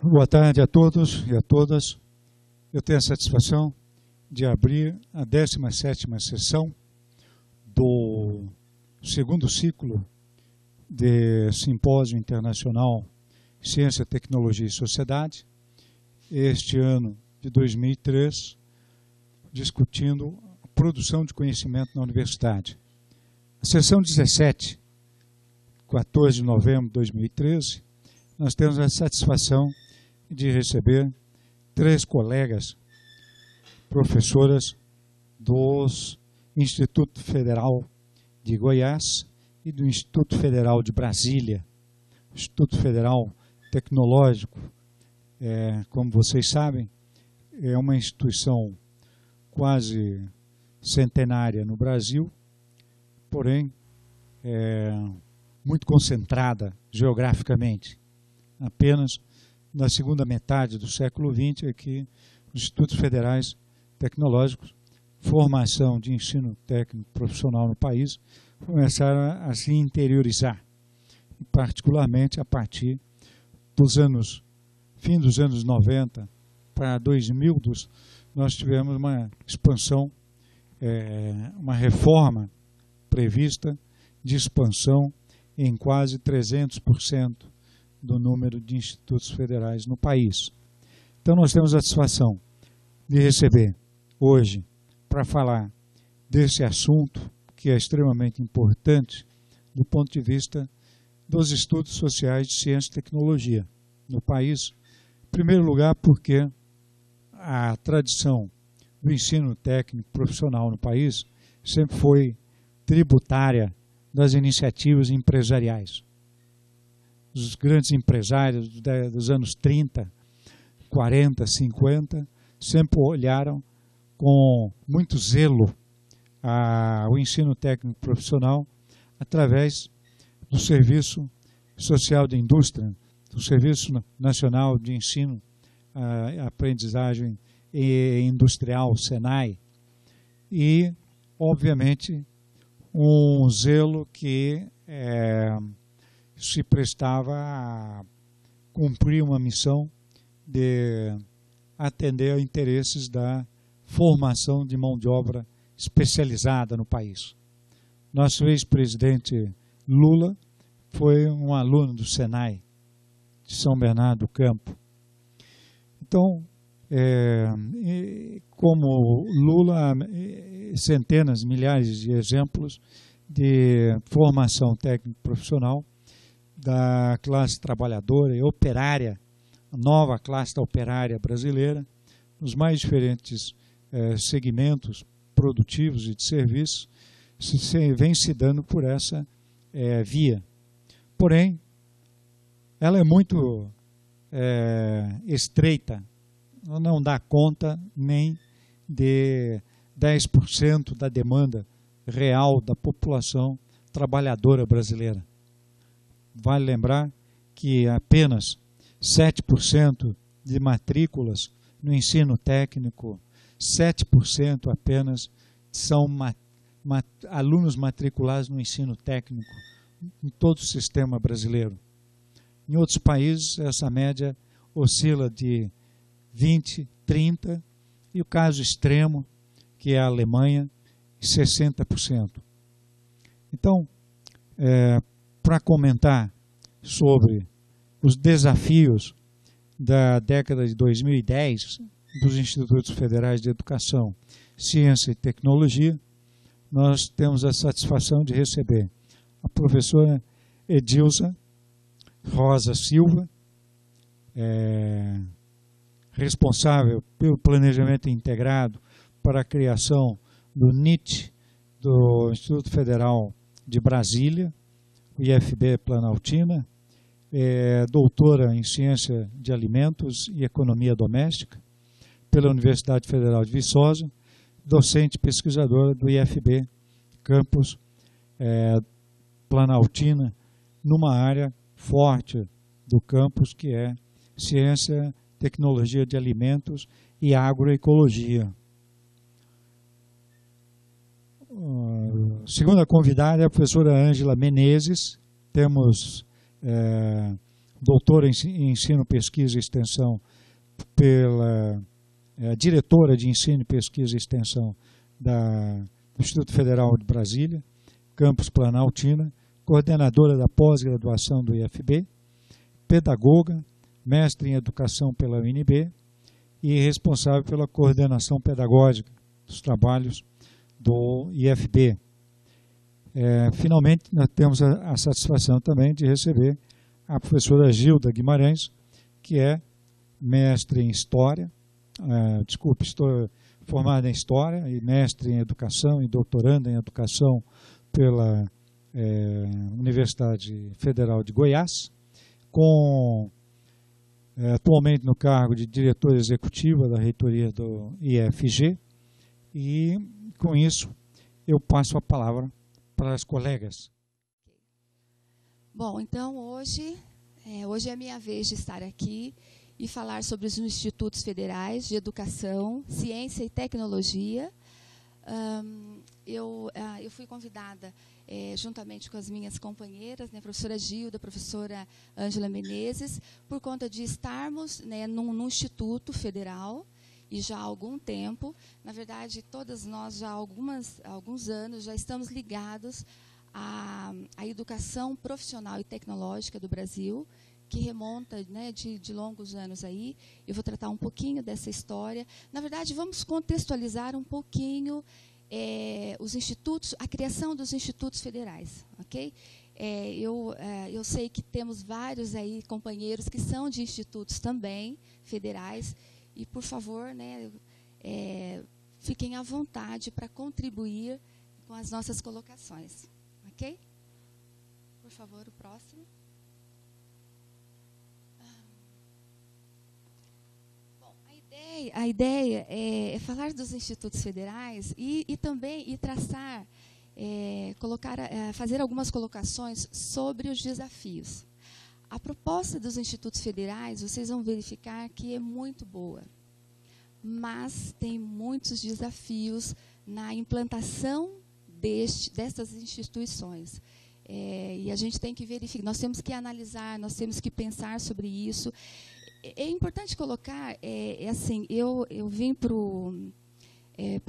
Boa tarde a todos e a todas. Eu tenho a satisfação de abrir a 17ª sessão do segundo ciclo de Simpósio Internacional Ciência, Tecnologia e Sociedade, este ano de 2003, discutindo a produção de conhecimento na universidade. A sessão 17, 14 de novembro de 2013, nós temos a satisfação de receber 3 colegas, professoras dos Instituto Federal de Goiás e do Instituto Federal de Brasília. O Instituto Federal Tecnológico, como vocês sabem, é uma instituição quase centenária no Brasil, porém muito concentrada geograficamente. Apenas na segunda metade do século XX é que os institutos federais tecnológicos, formação de ensino técnico profissional no país, começaram a se interiorizar, particularmente a partir dos fim dos anos 90 para 2000, nós tivemos uma expansão, uma reforma prevista de expansão em quase 300% do número de institutos federais no país. Então nós temos a satisfação de receber hoje para falar desse assunto que é extremamente importante do ponto de vista dos estudos sociais de ciência e tecnologia no país. Em primeiro lugar, porque a tradição do ensino técnico profissional no país sempre foi tributária das iniciativas empresariais. Os grandes empresários dos anos 30, 40, 50, sempre olharam com muito zelo o ensino técnico profissional através do Serviço Social de Indústria, do Serviço Nacional de Ensino, Aprendizagem Industrial, SENAI, e, obviamente, um zelo que se prestava a cumprir uma missão de atender a interesses da formação de mão de obra especializada no país. Nosso ex-presidente Lula foi um aluno do SENAI, de São Bernardo do Campo. Então, como Lula, centenas, milhares de exemplos de formação técnico-profissional da classe trabalhadora e operária, a nova classe da operária brasileira, nos mais diferentes segmentos produtivos e de serviços, vem se dando por essa via. Porém, ela é muito estreita, não dá conta nem de 10% da demanda real da população trabalhadora brasileira. Vale lembrar que apenas 7% de matrículas no ensino técnico, 7% apenas são alunos matriculados no ensino técnico em todo o sistema brasileiro. Em outros países, essa média oscila de 20%, 30%, e o caso extremo, que é a Alemanha, 60%. Então, para comentar sobre os desafios da década de 2010 dos Institutos Federais de Educação, Ciência e Tecnologia, nós temos a satisfação de receber a professora Edilza Rosa Silva, responsável pelo planejamento integrado para a criação do NIT, do Instituto Federal de Brasília, o IFB Planaltina, doutora em Ciência de Alimentos e Economia Doméstica pela Universidade Federal de Viçosa, docente pesquisadora do IFB Campus Planaltina, numa área forte do campus que é Ciência, Tecnologia de Alimentos e Agroecologia. Segunda convidada é a professora Ângela Menezes. Temos doutora em ensino, pesquisa e extensão pela diretora de ensino, pesquisa e extensão do Instituto Federal de Brasília, campus Planaltina, coordenadora da pós-graduação do IFB, pedagoga, mestre em educação pela UNB e responsável pela coordenação pedagógica dos trabalhos do IFB. Finalmente, nós temos a satisfação também de receber a professora Gilda Guimarães, que é mestre em História, estou formada em História e mestre em Educação e doutoranda em Educação pela Universidade Federal de Goiás, atualmente no cargo de diretora executiva da reitoria do IFG, e com isso eu passo a palavra para as colegas. Bom, então hoje é a minha vez de estar aqui e falar sobre os Institutos Federais de Educação, Ciência e Tecnologia. Eu fui convidada, juntamente com as minhas companheiras, né, professora Gilda, professora Ângela Menezes, por conta de estarmos, né, num Instituto Federal, e já há algum tempo, na verdade, todas nós já há alguns anos já estamos ligados à educação profissional e tecnológica do Brasil, que remonta, né, de longos anos aí. Eu vou tratar um pouquinho dessa história. Na verdade, vamos contextualizar um pouquinho os institutos, a criação dos institutos federais, ok? Eu sei que temos vários aí companheiros que são de institutos também federais, e, por favor, né, fiquem à vontade para contribuir com as nossas colocações, ok? Por favor, o próximo. Bom, a ideia é falar dos institutos federais e também traçar, fazer algumas colocações sobre os desafios. A proposta dos institutos federais, vocês vão verificar que é muito boa, mas tem muitos desafios na implantação destas instituições. E a gente tem que verificar, nós temos que analisar, nós temos que pensar sobre isso. É importante colocar, assim, eu vim para o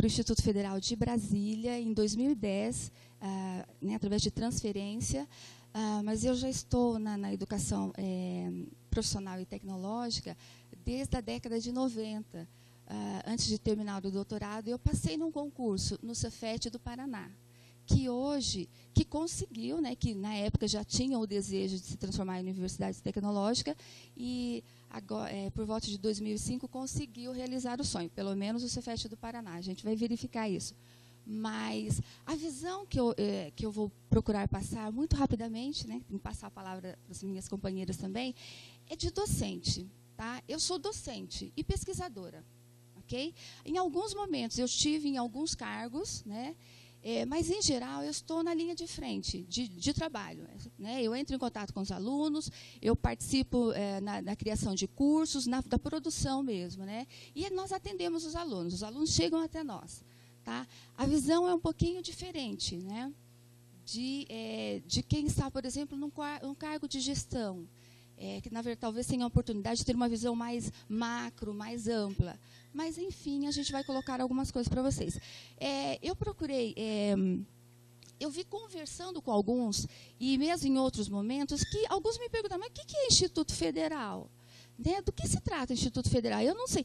Instituto Federal de Brasília em 2010, né, através de transferência, mas eu já estou na educação profissional e tecnológica desde a década de 90. Antes de terminar o doutorado, eu passei num concurso no Cefet do Paraná, que conseguiu, né, que na época já tinha o desejo de se transformar em universidade tecnológica, e agora, por volta de 2005, conseguiu realizar o sonho, pelo menos o Cefet do Paraná. A gente vai verificar isso. Mas a visão que eu vou procurar passar muito rapidamente, né, passar a palavra para as minhas companheiras também, é de docente. Tá? Eu sou docente e pesquisadora. Okay? Em alguns momentos, eu estive em alguns cargos, né, mas, em geral, eu estou na linha de frente de trabalho. Né? Eu entro em contato com os alunos, eu participo na criação de cursos, da produção mesmo. Né? E nós atendemos os alunos chegam até nós. Tá? A visão é um pouquinho diferente, né, de quem está, por exemplo, num cargo de gestão, que, na verdade, talvez tenha a oportunidade de ter uma visão mais macro, mais ampla. Mas, enfim, a gente vai colocar algumas coisas para vocês. Eu procurei, eu vi conversando com alguns, e mesmo em outros momentos, que alguns me perguntaram, mas o que é Instituto Federal? Né? Do que se trata o Instituto Federal? Eu não sei.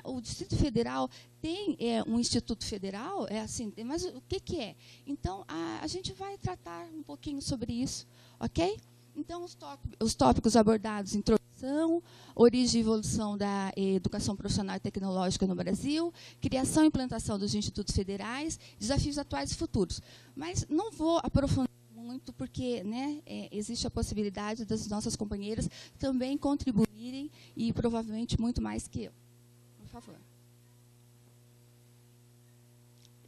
O Distrito Federal tem um Instituto Federal? Assim, mas o que é? Então, a gente vai tratar um pouquinho sobre isso, ok? Então, os tópicos abordados: introdução, origem e evolução da educação profissional e tecnológica no Brasil, criação e implantação dos institutos federais, desafios atuais e futuros. Mas não vou aprofundar muito, porque, né, existe a possibilidade das nossas companheiras também contribuírem, e provavelmente muito mais que eu. Por favor.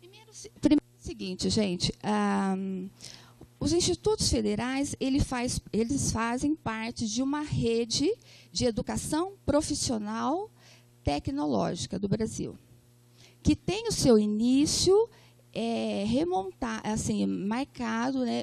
Primeiro é o seguinte, gente. Os institutos federais, eles fazem parte de uma rede de educação profissional tecnológica do Brasil, que tem o seu início marcado, né,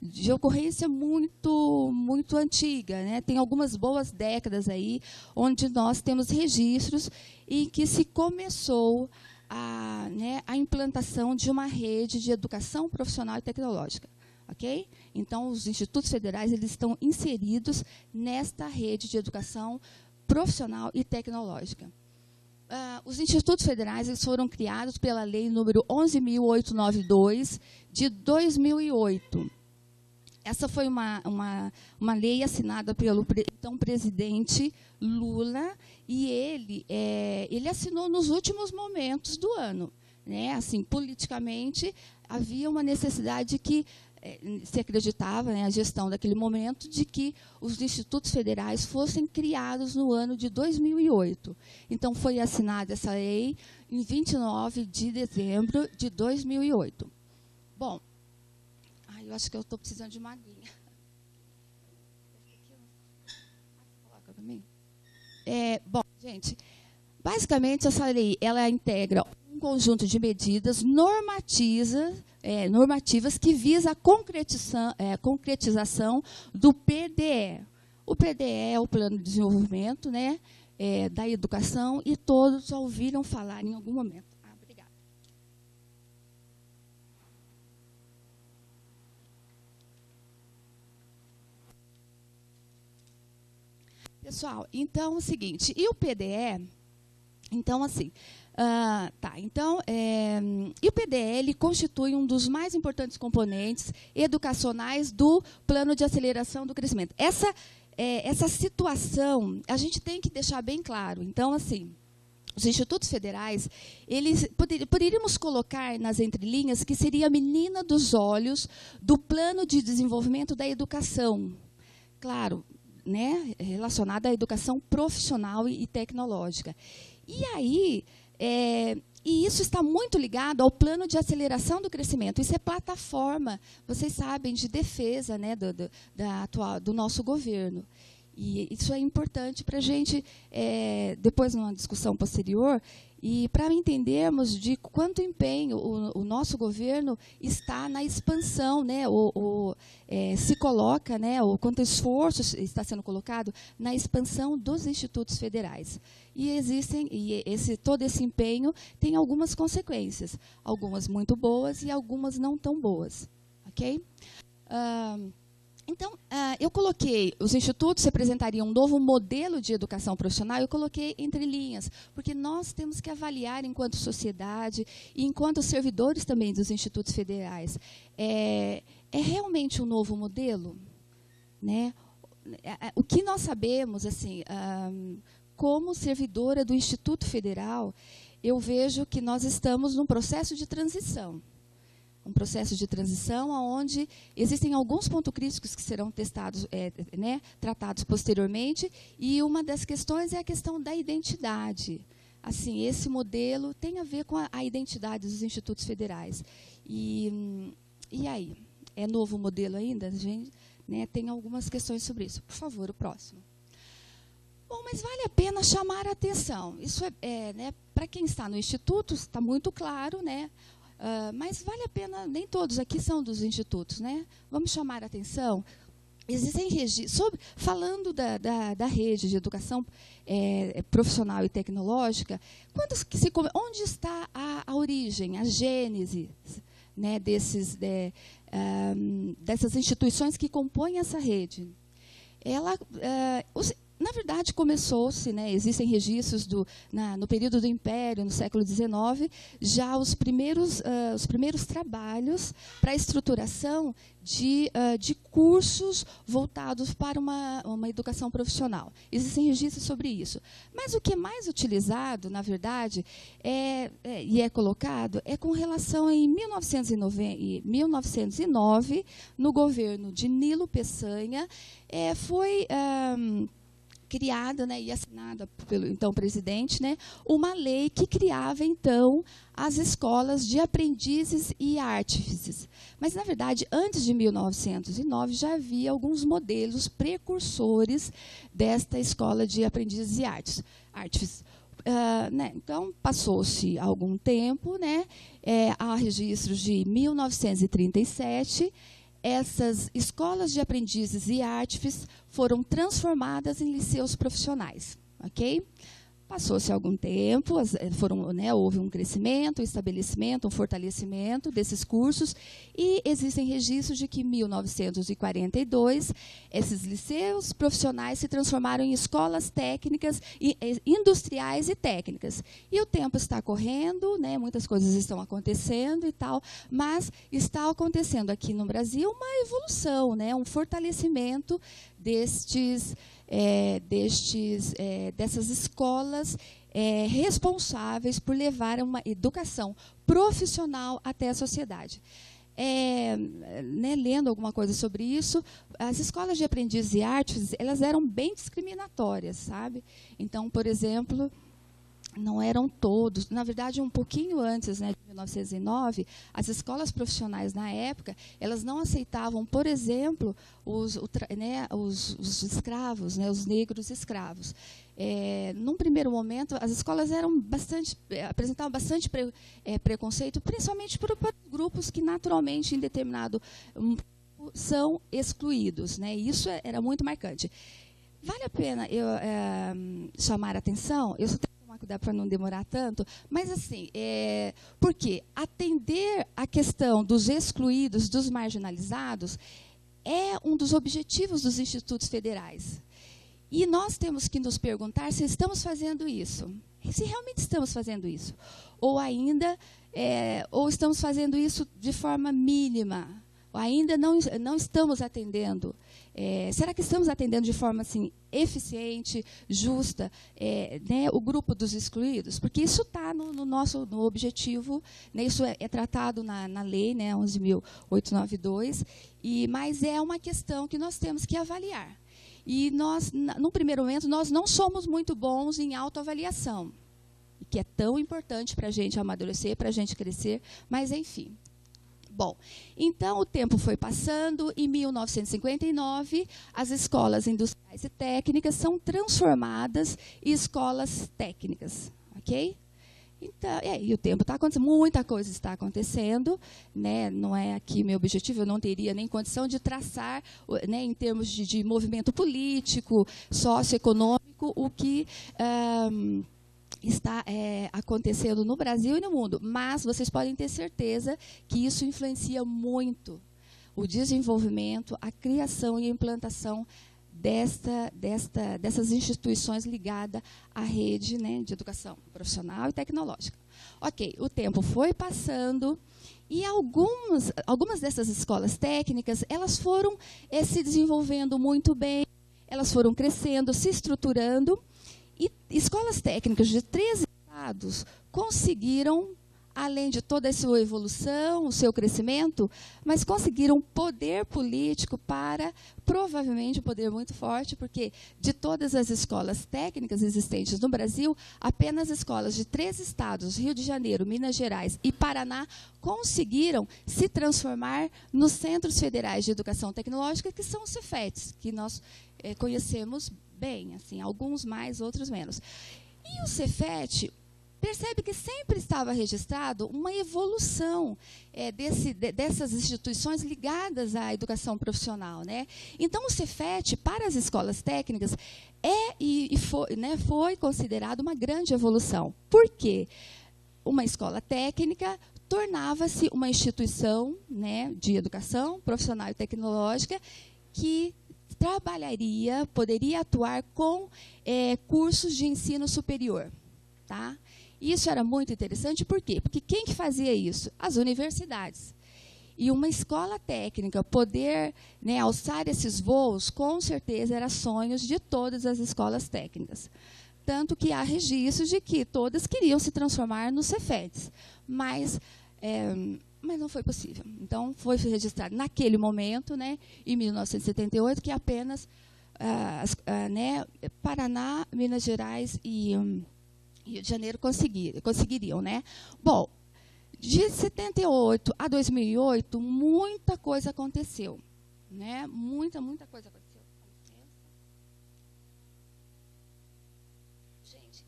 de ocorrência muito antiga, né? Tem algumas boas décadas aí onde nós temos registros em que se começou a implantação de uma rede de educação profissional e tecnológica. Okay? Então, os institutos federais eles estão inseridos nesta rede de educação profissional e tecnológica. Os institutos federais eles foram criados pela lei número 11.892, de 2008. Essa foi uma lei assinada pelo então presidente Lula, e ele assinou nos últimos momentos do ano. Né? Assim, politicamente, havia uma necessidade que se acreditava, né, a gestão daquele momento, de que os institutos federais fossem criados no ano de 2008. Então, foi assinada essa lei em 29 de dezembro de 2008. Bom, eu acho que eu estou precisando de uma aguinha. Bom, gente, basicamente, essa lei ela integra um conjunto de medidas normativas que visa a concretização do PDE. O PDE é o Plano de Desenvolvimento, né, da Educação, e todos já ouviram falar em algum momento. Obrigada. Pessoal, então é o seguinte, e o PDE, então assim... e o PDE constitui um dos mais importantes componentes educacionais do Plano de Aceleração do Crescimento. Essa situação, a gente tem que deixar bem claro. Então, assim, os institutos federais, eles poderíamos colocar nas entrelinhas que seria a menina dos olhos do Plano de Desenvolvimento da Educação. Claro, né, relacionada à educação profissional e tecnológica. E aí... e isso está muito ligado ao Plano de Aceleração do Crescimento. Isso é plataforma, vocês sabem, de defesa, né, do nosso governo. E isso é importante para a gente, depois, numa discussão posterior, e para entendermos de quanto empenho o nosso governo está na expansão, né, se coloca, né, o quanto esforço está sendo colocado na expansão dos institutos federais. E todo esse empenho tem algumas consequências, algumas muito boas e algumas não tão boas. Ok? Então, eu coloquei, os institutos representariam um novo modelo de educação profissional, eu coloquei entre linhas, porque nós temos que avaliar, enquanto sociedade e enquanto servidores também dos institutos federais, é realmente um novo modelo? Né? O que nós sabemos, assim, como servidora do Instituto Federal, eu vejo que nós estamos num processo de transição. Um processo de transição onde existem alguns pontos críticos que serão testados, né, tratados posteriormente, e uma das questões é a questão da identidade. Assim, esse modelo tem a ver com a identidade dos institutos federais. E aí? É novo modelo ainda? Gente, né, tem algumas questões sobre isso. Por favor, o próximo. Bom, mas vale a pena chamar a atenção. Isso né, para quem está no instituto, está muito claro, né? Mas vale a pena, nem todos aqui são dos institutos, né? Vamos chamar a atenção. Existem registros, falando da rede de educação profissional e tecnológica, onde está a origem, a gênese, né, dessas instituições que compõem essa rede? Na verdade, começou-se, né, existem registros no período do Império, no século XIX, já os primeiros trabalhos para a estruturação de cursos voltados para uma educação profissional. Existem registros sobre isso. Mas o que é mais utilizado, na verdade, e é colocado, é com relação em 1909, no governo de Nilo Peçanha, foi... criada, né, e assinada pelo então presidente, né, uma lei que criava então as escolas de aprendizes e artífices. Mas, na verdade, antes de 1909 já havia alguns modelos precursores desta escola de aprendizes e artífices. né, então, passou-se algum tempo, né, há registros de 1937, essas escolas de aprendizes e artes foram transformadas em liceus profissionais. Ok? Passou-se algum tempo, houve um crescimento, um estabelecimento, um fortalecimento desses cursos, e existem registros de que em 1942, esses liceus profissionais se transformaram em escolas técnicas, industriais e técnicas. E o tempo está correndo, né, muitas coisas estão acontecendo e tal, mas está acontecendo aqui no Brasil uma evolução, né, um fortalecimento dessas escolas responsáveis por levar uma educação profissional até a sociedade. Né, lendo alguma coisa sobre isso, as escolas de aprendizes e artes, elas eram bem discriminatórias, sabe? Então, por exemplo, não eram todos, na verdade, um pouquinho antes, né, de 1909, as escolas profissionais na época, elas não aceitavam, por exemplo, os escravos, né, os negros escravos. Num primeiro momento, as escolas apresentavam bastante preconceito, principalmente por grupos que, naturalmente, em determinado são excluídos, né, e isso era muito marcante. Vale a pena eu chamar a atenção, eu só tenho que tomar cuidado para não demorar tanto, mas assim, porque atender a questão dos excluídos, dos marginalizados, é um dos objetivos dos institutos federais. E nós temos que nos perguntar se estamos fazendo isso, se realmente estamos fazendo isso, ou ainda, ou estamos fazendo isso de forma mínima, ou ainda não estamos atendendo. Será que estamos atendendo de forma assim, eficiente, justa, né, o grupo dos excluídos? Porque isso está no objetivo, né, isso é tratado na lei, né, 11.892, mas é uma questão que nós temos que avaliar. E nós, no primeiro momento, nós não somos muito bons em autoavaliação, que é tão importante para a gente amadurecer, para a gente crescer, mas enfim. Bom, então o tempo foi passando, em 1959, as escolas industriais e técnicas são transformadas em escolas técnicas, ok? Então, e o tempo está acontecendo, muita coisa está acontecendo, né? Não é aqui meu objetivo, eu não teria nem condição de traçar, né, em termos de movimento político, socioeconômico, o que está acontecendo no Brasil e no mundo. Mas vocês podem ter certeza que isso influencia muito o desenvolvimento, a criação e a implantação dessas instituições ligadas à rede, né, de educação profissional e tecnológica. Ok, o tempo foi passando e algumas dessas escolas técnicas, elas foram se desenvolvendo muito bem, elas foram crescendo, se estruturando, e escolas técnicas de 13 estados conseguiram, além de toda a sua evolução, o seu crescimento, mas conseguiram poder político para, provavelmente, um poder muito forte, porque de todas as escolas técnicas existentes no Brasil, apenas escolas de 3 estados, Rio de Janeiro, Minas Gerais e Paraná, conseguiram se transformar nos Centros Federais de Educação Tecnológica, que são os Cefetes, que nós conhecemos bem, assim, alguns mais, outros menos. E o Cefet percebe que sempre estava registrado uma evolução dessas instituições ligadas à educação profissional, né? Então, o Cefet, para as escolas técnicas, foi considerado uma grande evolução. Por quê? Uma escola técnica tornava-se uma instituição, né, de educação profissional e tecnológica que poderia atuar com cursos de ensino superior. Tá? Isso era muito interessante, por quê? Porque quem que fazia isso? As universidades. E uma escola técnica poder, né, alçar esses voos, com certeza, era sonhos de todas as escolas técnicas. Tanto que há registros de que todas queriam se transformar nos Cefetes, mas não foi possível. Então, foi registrado naquele momento, né, em 1978, que apenas né, Paraná, Minas Gerais e Rio de Janeiro conseguiriam. Né? Bom, de 78 a 2008, muita coisa aconteceu. Né? Muita coisa aconteceu. Gente,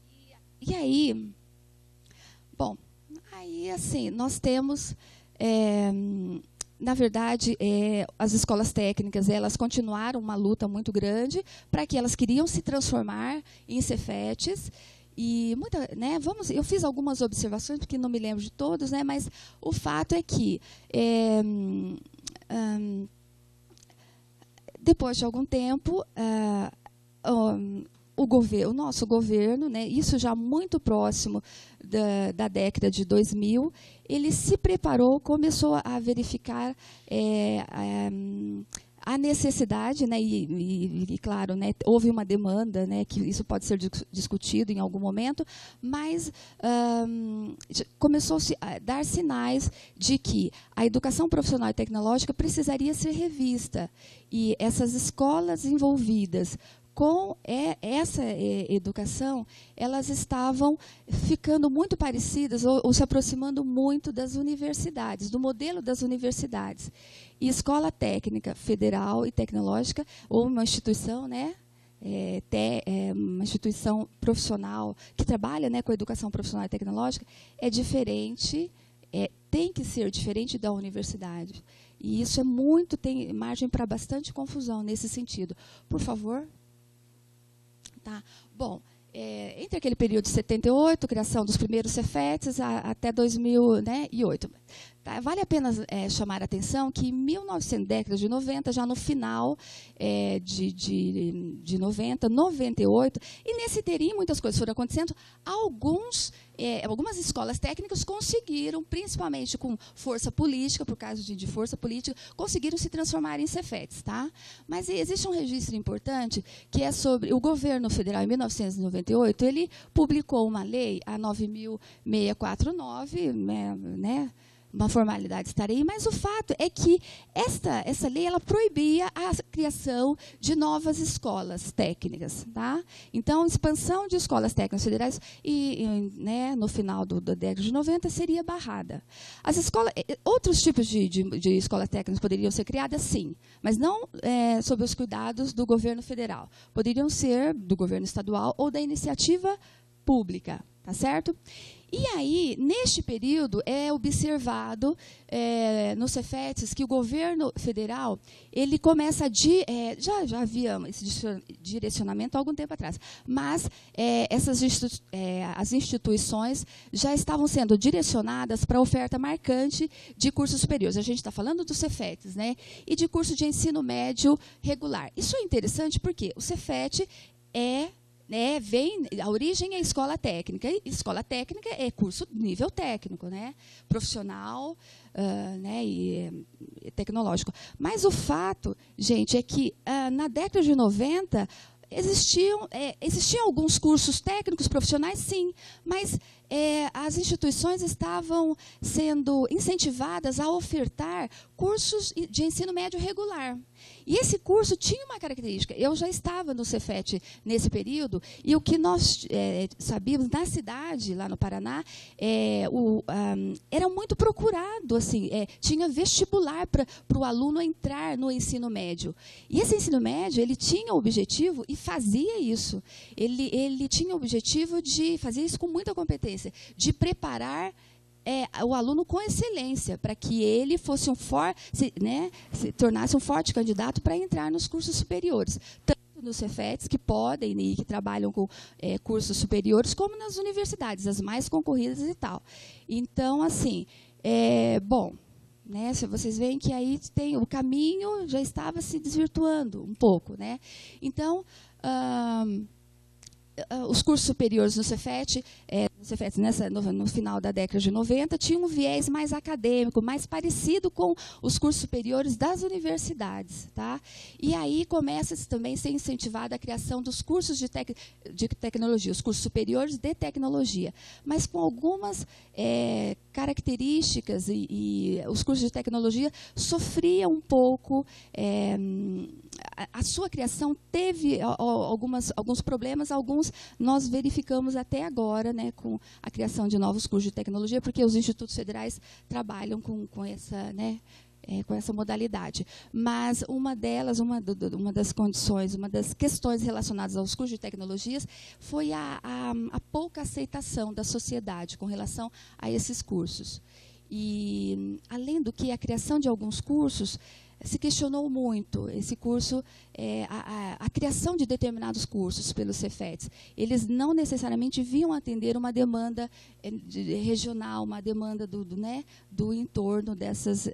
E aí, bom, aí assim, nós temos, na verdade, as escolas técnicas, elas continuaram uma luta muito grande para que elas queriam se transformar em Cefetes. E eu fiz algumas observações, porque não me lembro de todos, né, mas o fato é que depois de algum tempo, o nosso governo, né, isso já muito próximo da década de 2000, ele se preparou, começou a verificar a necessidade, né, e claro, né, houve uma demanda, né, que isso pode ser discutido em algum momento, mas começou-se a dar sinais de que a educação profissional e tecnológica precisaria ser revista. E essas escolas envolvidas com essa educação, elas estavam ficando muito parecidas ou se aproximando muito das universidades, do modelo das universidades. E escola técnica federal e tecnológica, ou uma instituição, né, uma instituição profissional que trabalha, né, com a educação profissional e tecnológica, é diferente, tem que ser diferente da universidade. E isso tem margem para bastante confusão nesse sentido. Por favor. Tá. Bom, entre aquele período de 78, criação dos primeiros Cefetes, até 2008. Tá, vale a pena chamar a atenção que em década de 90, já no final de 90, 98, e nesse interim muitas coisas foram acontecendo, algumas escolas técnicas conseguiram, principalmente com força política, por causa de força política, conseguiram se transformar em Cefetes. Tá? Mas existe um registro importante, que é sobre o governo federal, em 1998, ele publicou uma lei, a 9.649, né, uma formalidade estar aí, mas o fato é que essa lei ela proibia a criação de novas escolas técnicas. Tá? Então, expansão de escolas técnicas federais né, no final da década de 90 seria barrada. Outros tipos de escolas técnicas poderiam ser criadas, sim, mas não sob os cuidados do governo federal. Poderiam ser do governo estadual ou da iniciativa pública. Tá certo? E aí, neste período, é observado nos Cefetes que o governo federal ele começa a... já havia esse direcionamento há algum tempo atrás, mas as instituições já estavam sendo direcionadas para a oferta marcante de cursos superiores. A gente está falando dos Cefetes, né? E de curso de ensino médio regular. Isso é interessante porque o Cefet a origem é escola técnica. E escola técnica é curso nível técnico, né? Profissional, né? e tecnológico. Mas o fato, gente, é que na década de 90 existiam alguns cursos técnicos profissionais, sim, mas as instituições estavam sendo incentivadas a ofertar cursos de ensino médio regular. E esse curso tinha uma característica. Eu já estava no Cefet nesse período, e o que nós sabíamos, na cidade, lá no Paraná, era muito procurado. Assim, tinha vestibular para o aluno entrar no ensino médio. E esse ensino médio ele tinha o objetivo, e fazia isso, ele tinha o objetivo de fazer isso com muita competência, de preparar o aluno com excelência, para que ele fosse se tornasse um forte candidato para entrar nos cursos superiores, tanto nos Cefetes, que podem e que trabalham com cursos superiores, como nas universidades, as mais concorridas e tal. Então, assim, bom, né, se vocês veem que aí o caminho já estava se desvirtuando um pouco, né? Então, os cursos superiores no Cefet, no final da década de 90, tinham um viés mais acadêmico, mais parecido com os cursos superiores das universidades. Tá? E aí começa também a ser incentivada a criação dos cursos de tecnologia, os cursos superiores de tecnologia, mas com algumas características, e os cursos de tecnologia sofriam um pouco, a sua criação teve alguns problemas, alguns nós verificamos até agora, né, com a criação de novos cursos de tecnologia, porque os institutos federais trabalham com essa, né, com essa modalidade. Mas uma das condições, uma das questões relacionadas aos cursos de tecnologias foi a pouca aceitação da sociedade com relação a esses cursos. E, além do que, a criação de alguns cursos se questionou muito esse curso, a criação de determinados cursos pelos Cefetes. Eles não necessariamente vinham atender uma demanda regional, uma demanda do entorno dessas,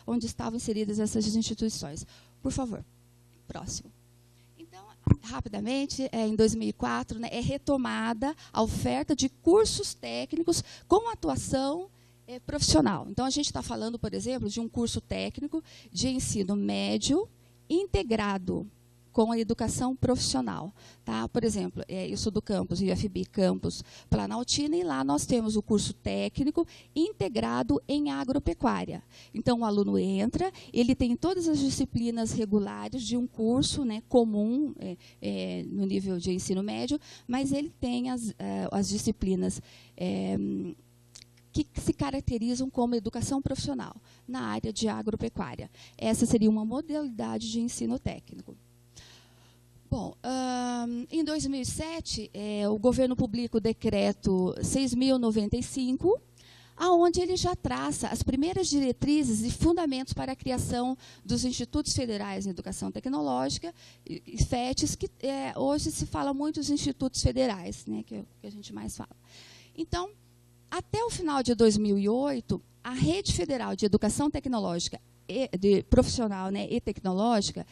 onde estavam inseridas essas instituições. Por favor, próximo. Então, rapidamente, em 2004, é retomada a oferta de cursos técnicos com atuação profissional. Então, a gente está falando, por exemplo, de um curso técnico de ensino médio integrado com a educação profissional. Tá? Por exemplo, eu sou do campus IFB Campus Planaltina, e lá nós temos o curso técnico integrado em agropecuária. Então, o aluno entra, ele tem todas as disciplinas regulares de um curso, né, comum no nível de ensino médio, mas ele tem as disciplinas que se caracterizam como educação profissional na área de agropecuária. Essa seria uma modalidade de ensino técnico. Bom, em 2007, o governo publica o decreto 6.095, aonde ele já traça as primeiras diretrizes e fundamentos para a criação dos Institutos Federais em Educação Tecnológica, IFETs, que hoje se fala muito dos Institutos Federais, né, que é o que a gente mais fala. Então, até o final de 2008, a Rede Federal de Educação Tecnológica Profissional, né, e Tecnológica,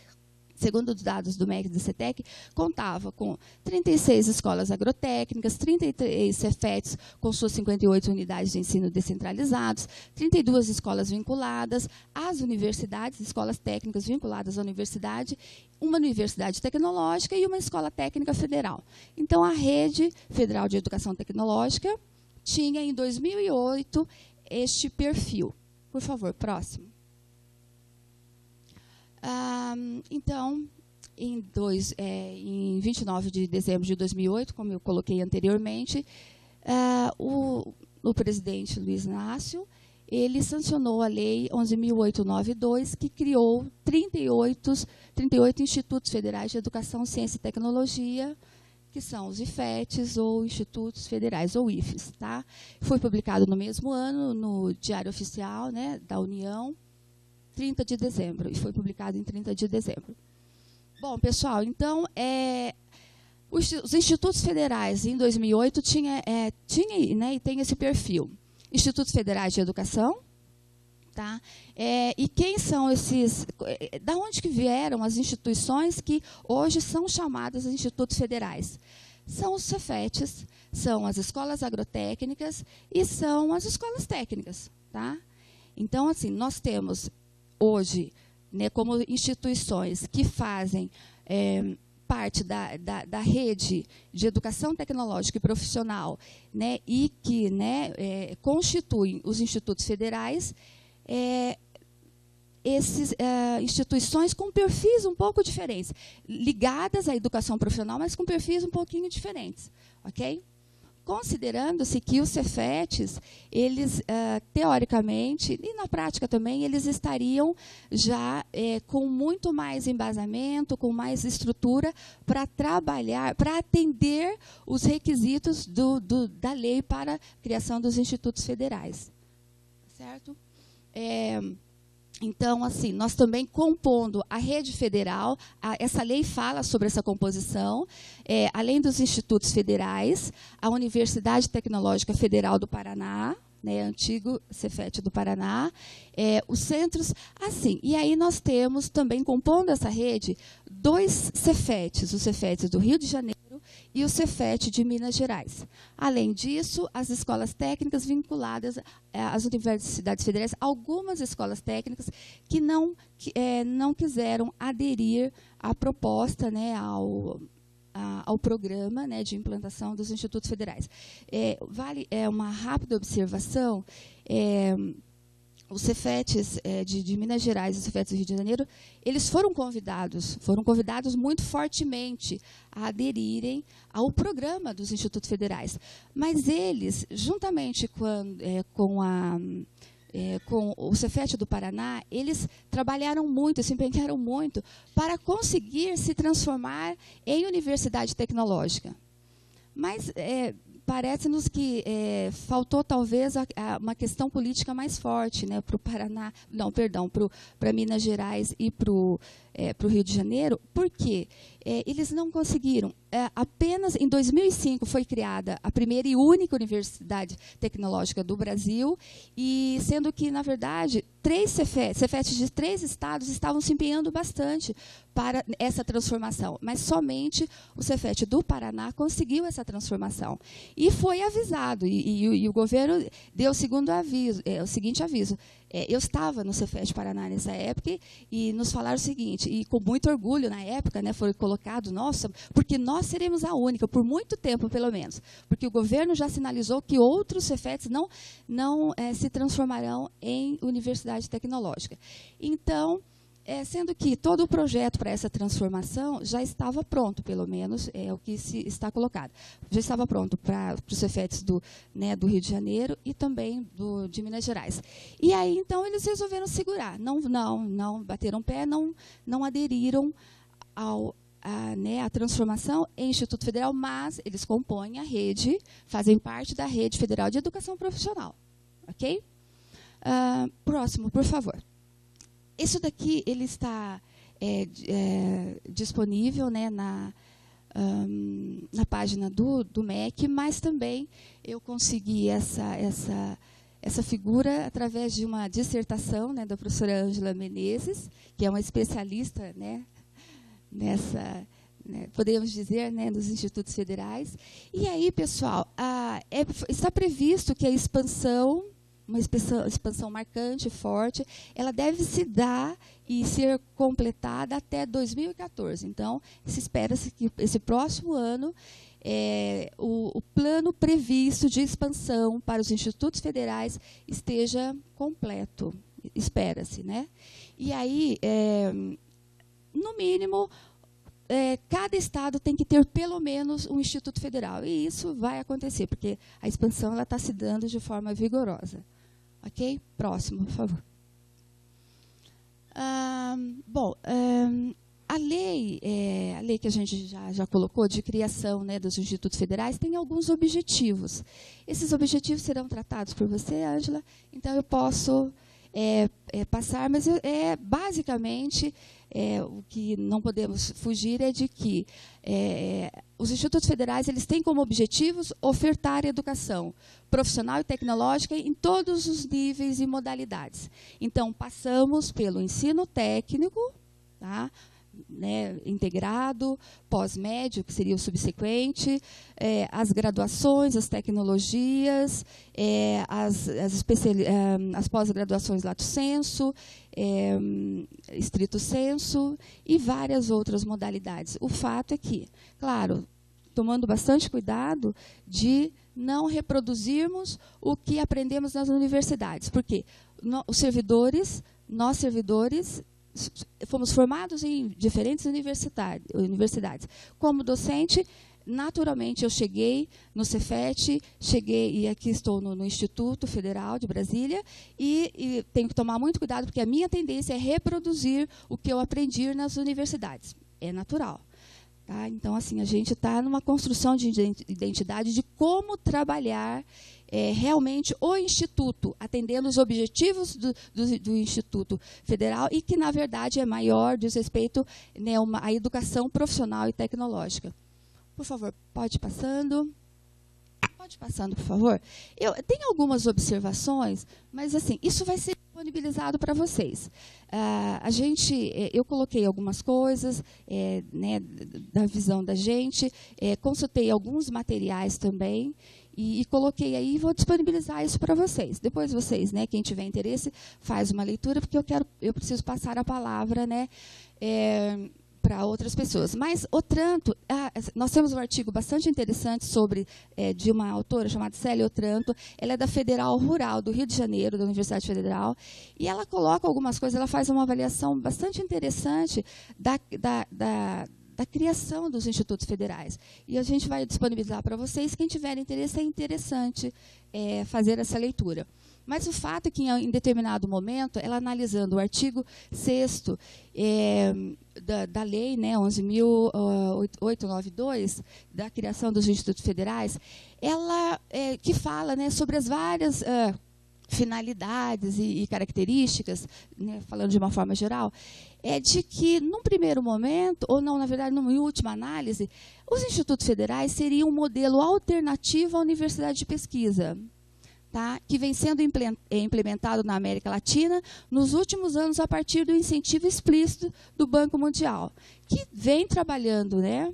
segundo os dados do MEC e do CETEC, contava com 36 escolas agrotécnicas, 33 Cefetes com suas 58 unidades de ensino descentralizados, 32 escolas vinculadas às universidades, escolas técnicas vinculadas à universidade, uma universidade tecnológica e uma escola técnica federal. Então, a Rede Federal de Educação Tecnológica tinha, em 2008, este perfil. Por favor, próximo. Então, em 29 de dezembro de 2008, como eu coloquei anteriormente, o presidente Luiz Inácio, ele sancionou a Lei 11.892, que criou 38 Institutos Federais de Educação, Ciência e Tecnologia, que são os IFETs, ou Institutos Federais, ou IFES. Tá? Foi publicado no mesmo ano, no Diário Oficial, né, da União, 30 de dezembro, e foi publicado em 30 de dezembro. Bom, pessoal, então, os Institutos Federais, em 2008, tinha né, e tem esse perfil. Institutos Federais de Educação. Tá? E quem são esses? Da onde que vieram as instituições que hoje são chamadas de institutos federais? São os Cefetes, são as escolas agrotécnicas e são as escolas técnicas. Tá? Então, assim, nós temos hoje, né, como instituições que fazem parte da rede de educação tecnológica e profissional, né, e que, né, constituem os institutos federais. Essas instituições com perfis um pouco diferentes, ligadas à educação profissional, mas com perfis um pouquinho diferentes. Ok? Considerando-se que os Cefetes, eles, teoricamente, e na prática também, eles estariam já com muito mais embasamento, com mais estrutura para trabalhar, para atender os requisitos da lei para a criação dos institutos federais. Certo? Então, assim, nós também compondo a rede federal, essa lei fala sobre essa composição, além dos institutos federais, a Universidade Tecnológica Federal do Paraná, né, antigo Cefet do Paraná, os centros, assim, e aí nós temos também, compondo essa rede, 2 Cefetes, os Cefetes do Rio de Janeiro e o Cefet de Minas Gerais. Além disso, as escolas técnicas vinculadas às universidades federais, algumas escolas técnicas que não quiseram aderir à proposta, né, ao programa, né, de implantação dos institutos federais. Vale uma rápida observação. Os Cefetes de Minas Gerais e os Cefetes do Rio de Janeiro, eles foram convidados muito fortemente a aderirem ao programa dos institutos federais. Mas eles, juntamente com a com o Cefet do Paraná, eles trabalharam muito, se empenharam muito para conseguir se transformar em universidade tecnológica. Mas parece-nos que faltou talvez uma questão política mais forte, né, para o Paraná, não, perdão, para Minas Gerais e para o Rio de Janeiro. Por quê? Eles não conseguiram. Apenas em 2005 foi criada a primeira e única universidade tecnológica do Brasil, e sendo que, na verdade, Cefetes de 3 estados estavam se empenhando bastante para essa transformação, mas somente o Cefet do Paraná conseguiu essa transformação. E foi avisado, e o governo deu o seguinte aviso. Eu estava no Cefet Paraná nessa época, e nos falaram o seguinte, e com muito orgulho na época, né, foi colocado, nossa, porque nós seremos a única, por muito tempo pelo menos, porque o governo já sinalizou que outros Cefets não se transformarão em universidade tecnológica. Então, sendo que todo o projeto para essa transformação já estava pronto, pelo menos é o que se está colocado. Já estava pronto para os Cefetes do Rio de Janeiro e também de Minas Gerais. E aí, então, eles resolveram segurar. Não bateram pé, não aderiram à transformação em Instituto Federal, mas eles compõem a rede, fazem parte da Rede Federal de Educação Profissional. Ok? Próximo, por favor. Isso daqui ele está disponível, né, na página do MEC, mas também eu consegui essa figura através de uma dissertação, né, da professora Ângela Menezes, que é uma especialista, né, nessa, né, podemos dizer, né, nos institutos federais. E aí, pessoal, está previsto que a expansão, uma expansão marcante, forte, ela deve se dar e ser completada até 2014. Então, se espera-se que esse próximo ano o plano previsto de expansão para os institutos federais esteja completo, espera-se, né? E aí, no mínimo, cada estado tem que ter pelo menos um instituto federal. E isso vai acontecer, porque a expansão está se dando de forma vigorosa. Ok? Próximo, por favor. A lei que a gente já colocou de criação, né, dos institutos federais tem alguns objetivos. Esses objetivos serão tratados por você, Ângela, então eu posso passar, mas basicamente o que não podemos fugir é de que os institutos federais eles têm como objetivos ofertar educação profissional e tecnológica em todos os níveis e modalidades. Então, passamos pelo ensino técnico, tá? Né, integrado, pós-médio, que seria o subsequente, as graduações, as tecnologias, as pós-graduações lato sensu, estrito sensu e várias outras modalidades. O fato é que, claro, tomando bastante cuidado de não reproduzirmos o que aprendemos nas universidades, porque nós servidores, fomos formados em diferentes universidades. Como docente, naturalmente, eu cheguei no Cefet, e aqui estou no Instituto Federal de Brasília, e tenho que tomar muito cuidado, porque a minha tendência é reproduzir o que eu aprendi nas universidades. É natural. Tá? Então, assim, a gente está numa construção de identidade de como trabalhar realmente o Instituto, atendendo os objetivos do Instituto Federal e que, na verdade, é maior, diz respeito, né, à educação profissional e tecnológica. Por favor, pode ir passando. Pode ir passando, por favor. Eu tenho algumas observações, mas assim, isso vai ser disponibilizado para vocês. Eu coloquei algumas coisas, né, da visão da gente, consultei alguns materiais também, e coloquei aí e vou disponibilizar isso para vocês. Depois vocês, né, quem tiver interesse, faz uma leitura, porque eu preciso passar a palavra, né, para outras pessoas. Mas Otranto, nós temos um artigo bastante interessante de uma autora chamada Célia Otranto. Ela é da Federal Rural do Rio de Janeiro, da Universidade Federal, e ela coloca algumas coisas, ela faz uma avaliação bastante interessante da criação dos institutos federais. E a gente vai disponibilizar para vocês, quem tiver interesse, é interessante fazer essa leitura. Mas o fato é que, em determinado momento, ela analisando o artigo 6º da lei, né, 11.892, da criação dos institutos federais, ela que fala, né, sobre as várias finalidades e características, né, falando de uma forma geral, de que, num primeiro momento, ou não, na verdade, numa última análise, os institutos federais seriam um modelo alternativo à universidade de pesquisa, tá, que vem sendo implementado na América Latina nos últimos anos a partir do incentivo explícito do Banco Mundial, que vem trabalhando, né,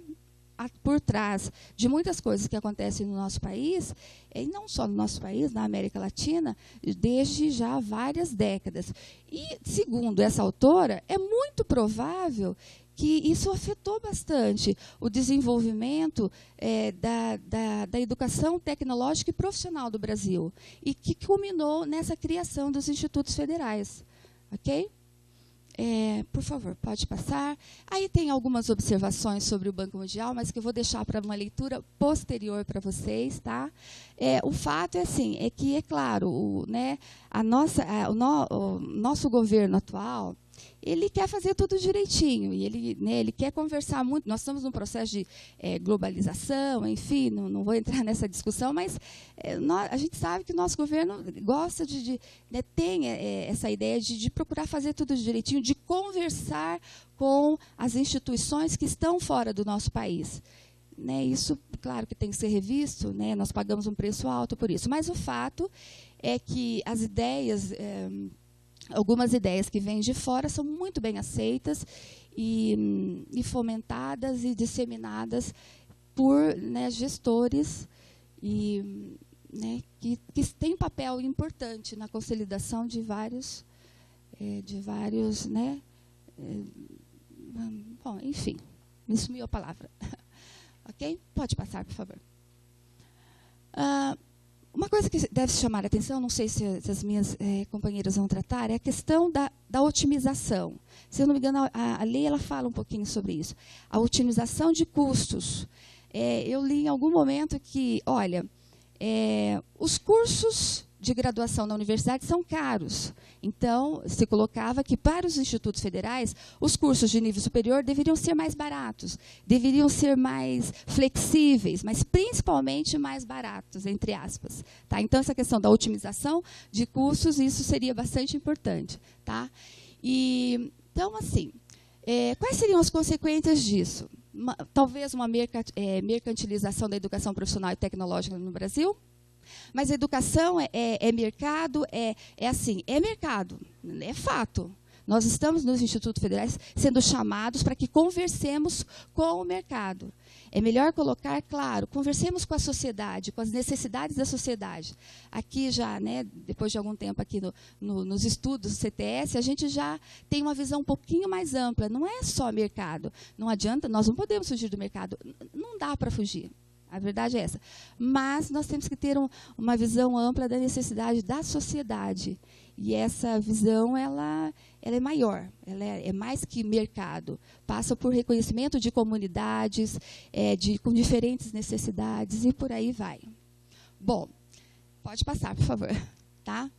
por trás de muitas coisas que acontecem no nosso país, e não só no nosso país, na América Latina, desde já várias décadas. E, segundo essa autora, é muito provável que isso afetou bastante o desenvolvimento da educação tecnológica e profissional do Brasil, e que culminou nessa criação dos institutos federais. Ok? Por favor, pode passar. Aí tem algumas observações sobre o Banco Mundial, mas que eu vou deixar para uma leitura posterior para vocês, tá? O fato é que, é claro, o nosso governo atual, ele quer fazer tudo direitinho, e ele quer conversar muito. Nós estamos num processo de globalização, enfim, não vou entrar nessa discussão, mas a gente sabe que o nosso governo gosta tem essa ideia de procurar fazer tudo direitinho, de conversar com as instituições que estão fora do nosso país. Isso, claro, que tem que ser revisto, nós pagamos um preço alto por isso, mas o fato é que as ideias... algumas ideias que vêm de fora são muito bem aceitas e fomentadas e disseminadas por gestores que têm papel importante na consolidação de vários bom, enfim, me sumiu a palavra. Ok? Pode passar, por favor. Uma coisa que deve chamar a atenção, não sei se as minhas companheiras vão tratar, é a questão da otimização. Se eu não me engano, a lei ela fala um pouquinho sobre isso. A otimização de custos. Eu li em algum momento que, olha, os cursos de graduação na universidade são caros. Então, se colocava que, para os institutos federais, os cursos de nível superior deveriam ser mais baratos, deveriam ser mais flexíveis, mas principalmente mais baratos, entre aspas. Tá? Então, essa questão da otimização de custos, isso seria bastante importante. Tá? Então, assim, quais seriam as consequências disso? Talvez uma mercantilização da educação profissional e tecnológica no Brasil. Mas a educação é mercado, é mercado, é fato. Nós estamos nos institutos federais sendo chamados para que conversemos com o mercado. É melhor colocar, claro, conversemos com a sociedade, com as necessidades da sociedade. Aqui já, depois de algum tempo aqui nos estudos do CTS, a gente já tem uma visão um pouquinho mais ampla. Não é só mercado. Não adianta, nós não podemos fugir do mercado. Não dá para fugir. A verdade é essa. Mas nós temos que ter uma visão ampla da necessidade da sociedade. E essa visão ela é maior, ela é mais que mercado. Passa por reconhecimento de comunidades, com diferentes necessidades e por aí vai. Bom, pode passar, por favor. Tá?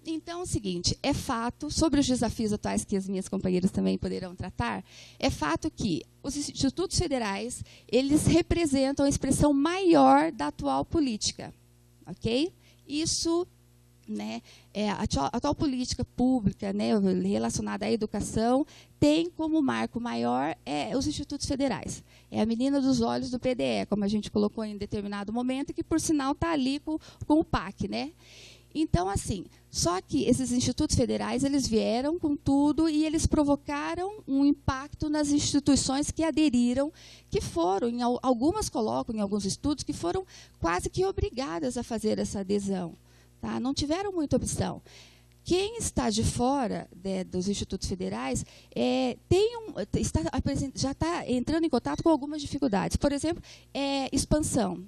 Então, é o seguinte, é fato, sobre os desafios atuais que as minhas companheiras também poderão tratar, é fato que os institutos federais, eles representam a expressão maior da atual política. Ok? Isso, a atual política pública, relacionada à educação, tem como marco maior os institutos federais. É a menina dos olhos do PDE, como a gente colocou em determinado momento, que, por sinal, está ali com o PAC, Então, assim, só que esses institutos federais, eles vieram com tudo e eles provocaram um impacto nas instituições que aderiram, que foram, algumas colocam em alguns estudos, que foram quase que obrigadas a fazer essa adesão. Tá? Não tiveram muita opção. Quem está de fora dos institutos federais já está entrando em contato com algumas dificuldades. Por exemplo, expansão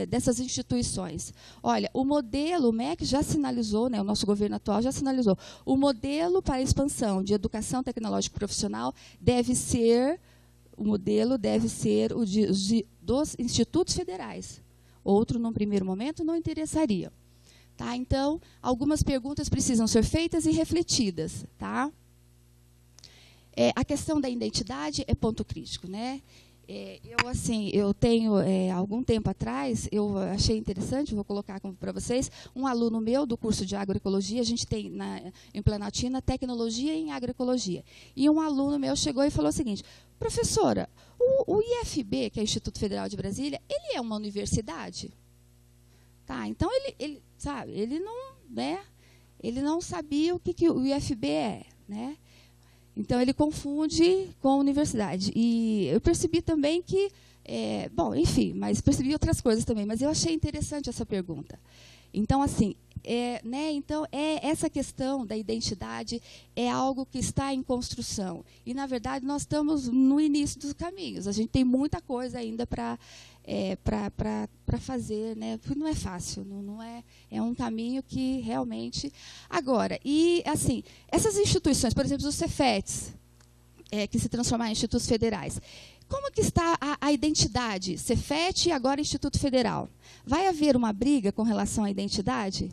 dessas instituições. Olha, o modelo, o MEC já sinalizou, o nosso governo atual já sinalizou, o modelo para a expansão de educação tecnológica profissional deve ser o dos institutos federais. Outro, num primeiro momento, não interessaria. Tá? Então, algumas perguntas precisam ser feitas e refletidas. Tá? A questão da identidade é ponto crítico, né? Eu tenho, algum tempo atrás, eu achei interessante, vou colocar para vocês, um aluno meu do curso de agroecologia, a gente tem em Planaltina tecnologia em agroecologia. E um aluno meu chegou e falou o seguinte: professora, o IFB, que é o Instituto Federal de Brasília, ele é uma universidade? Tá, então ele não sabia o que o IFB é, né? Então, ele confunde com a universidade. E eu percebi também que, enfim, mas percebi outras coisas também, mas eu achei interessante essa pergunta. Então, assim, essa questão da identidade é algo que está em construção. E, na verdade, nós estamos no início dos caminhos. A gente tem muita coisa ainda para fazer, né? Porque não é fácil, é um caminho que realmente... Agora, e assim, essas instituições, por exemplo, os Cefetes, que se transformaram em institutos federais, como que está a identidade? Cefet e agora Instituto Federal. Vai haver uma briga com relação à identidade?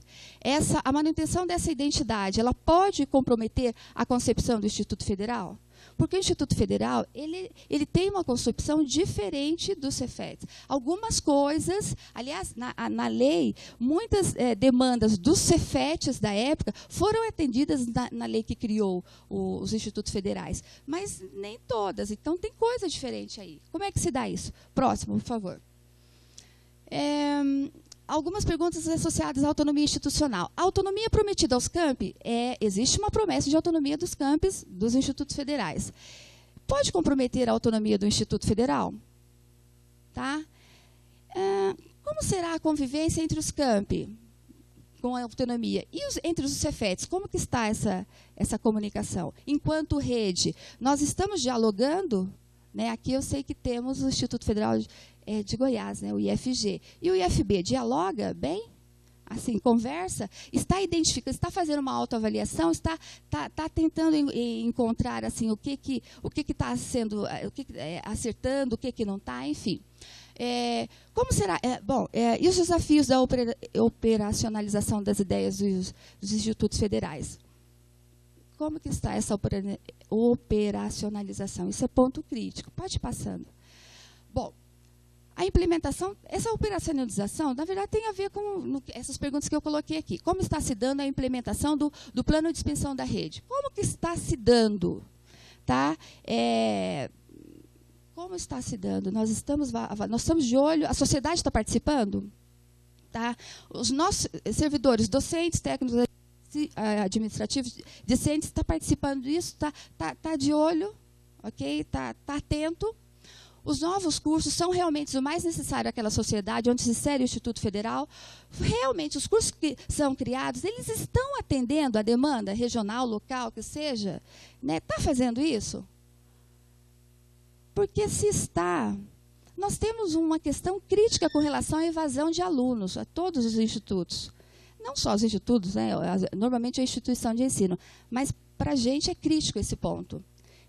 A manutenção dessa identidade, ela pode comprometer a concepção do Instituto Federal? Porque o Instituto Federal, ele tem uma concepção diferente do Cefet. Algumas coisas, aliás, na lei, muitas demandas dos Cefetes da época foram atendidas na lei que criou os Institutos Federais, mas nem todas. Então, tem coisa diferente aí. Como é que se dá isso? Próximo, por favor. Algumas perguntas associadas à autonomia institucional. A autonomia prometida aos campi, existe uma promessa de autonomia dos campos dos institutos federais. Pode comprometer a autonomia do Instituto Federal? Tá? Como será a convivência entre os campi com a autonomia? E entre os Cefetes, como que está essa comunicação? Enquanto rede, nós estamos dialogando, né? Aqui eu sei que temos o Instituto Federal de Goiás, né, o IFG. E o IFB dialoga bem? Assim, conversa? Está identificando, está fazendo uma autoavaliação? Está tentando encontrar assim, o que está sendo, acertando, o que não está, enfim. Como será? E os desafios da operacionalização das ideias dos institutos federais? Como que está essa operacionalização? Isso é ponto crítico. Pode ir passando. Bom, a implementação, essa operacionalização, na verdade, tem a ver com essas perguntas que eu coloquei aqui. Como está se dando a implementação do plano de expansão da rede? Como que está se dando? Tá? Como está se dando? Nós estamos de olho, a sociedade está participando? Tá? Os nossos servidores, docentes, técnicos, administrativos, discentes, está participando disso, está de olho, ok? Está atento. Os novos cursos são realmente o mais necessário àquela sociedade onde se insere o Instituto Federal. Realmente, os cursos que são criados, eles estão atendendo a demanda regional, local, que seja? Né? Está fazendo isso? Porque se está, nós temos uma questão crítica com relação à evasão de alunos a todos os institutos. Não só os institutos, né? Normalmente é a instituição de ensino, mas para a gente é crítico esse ponto.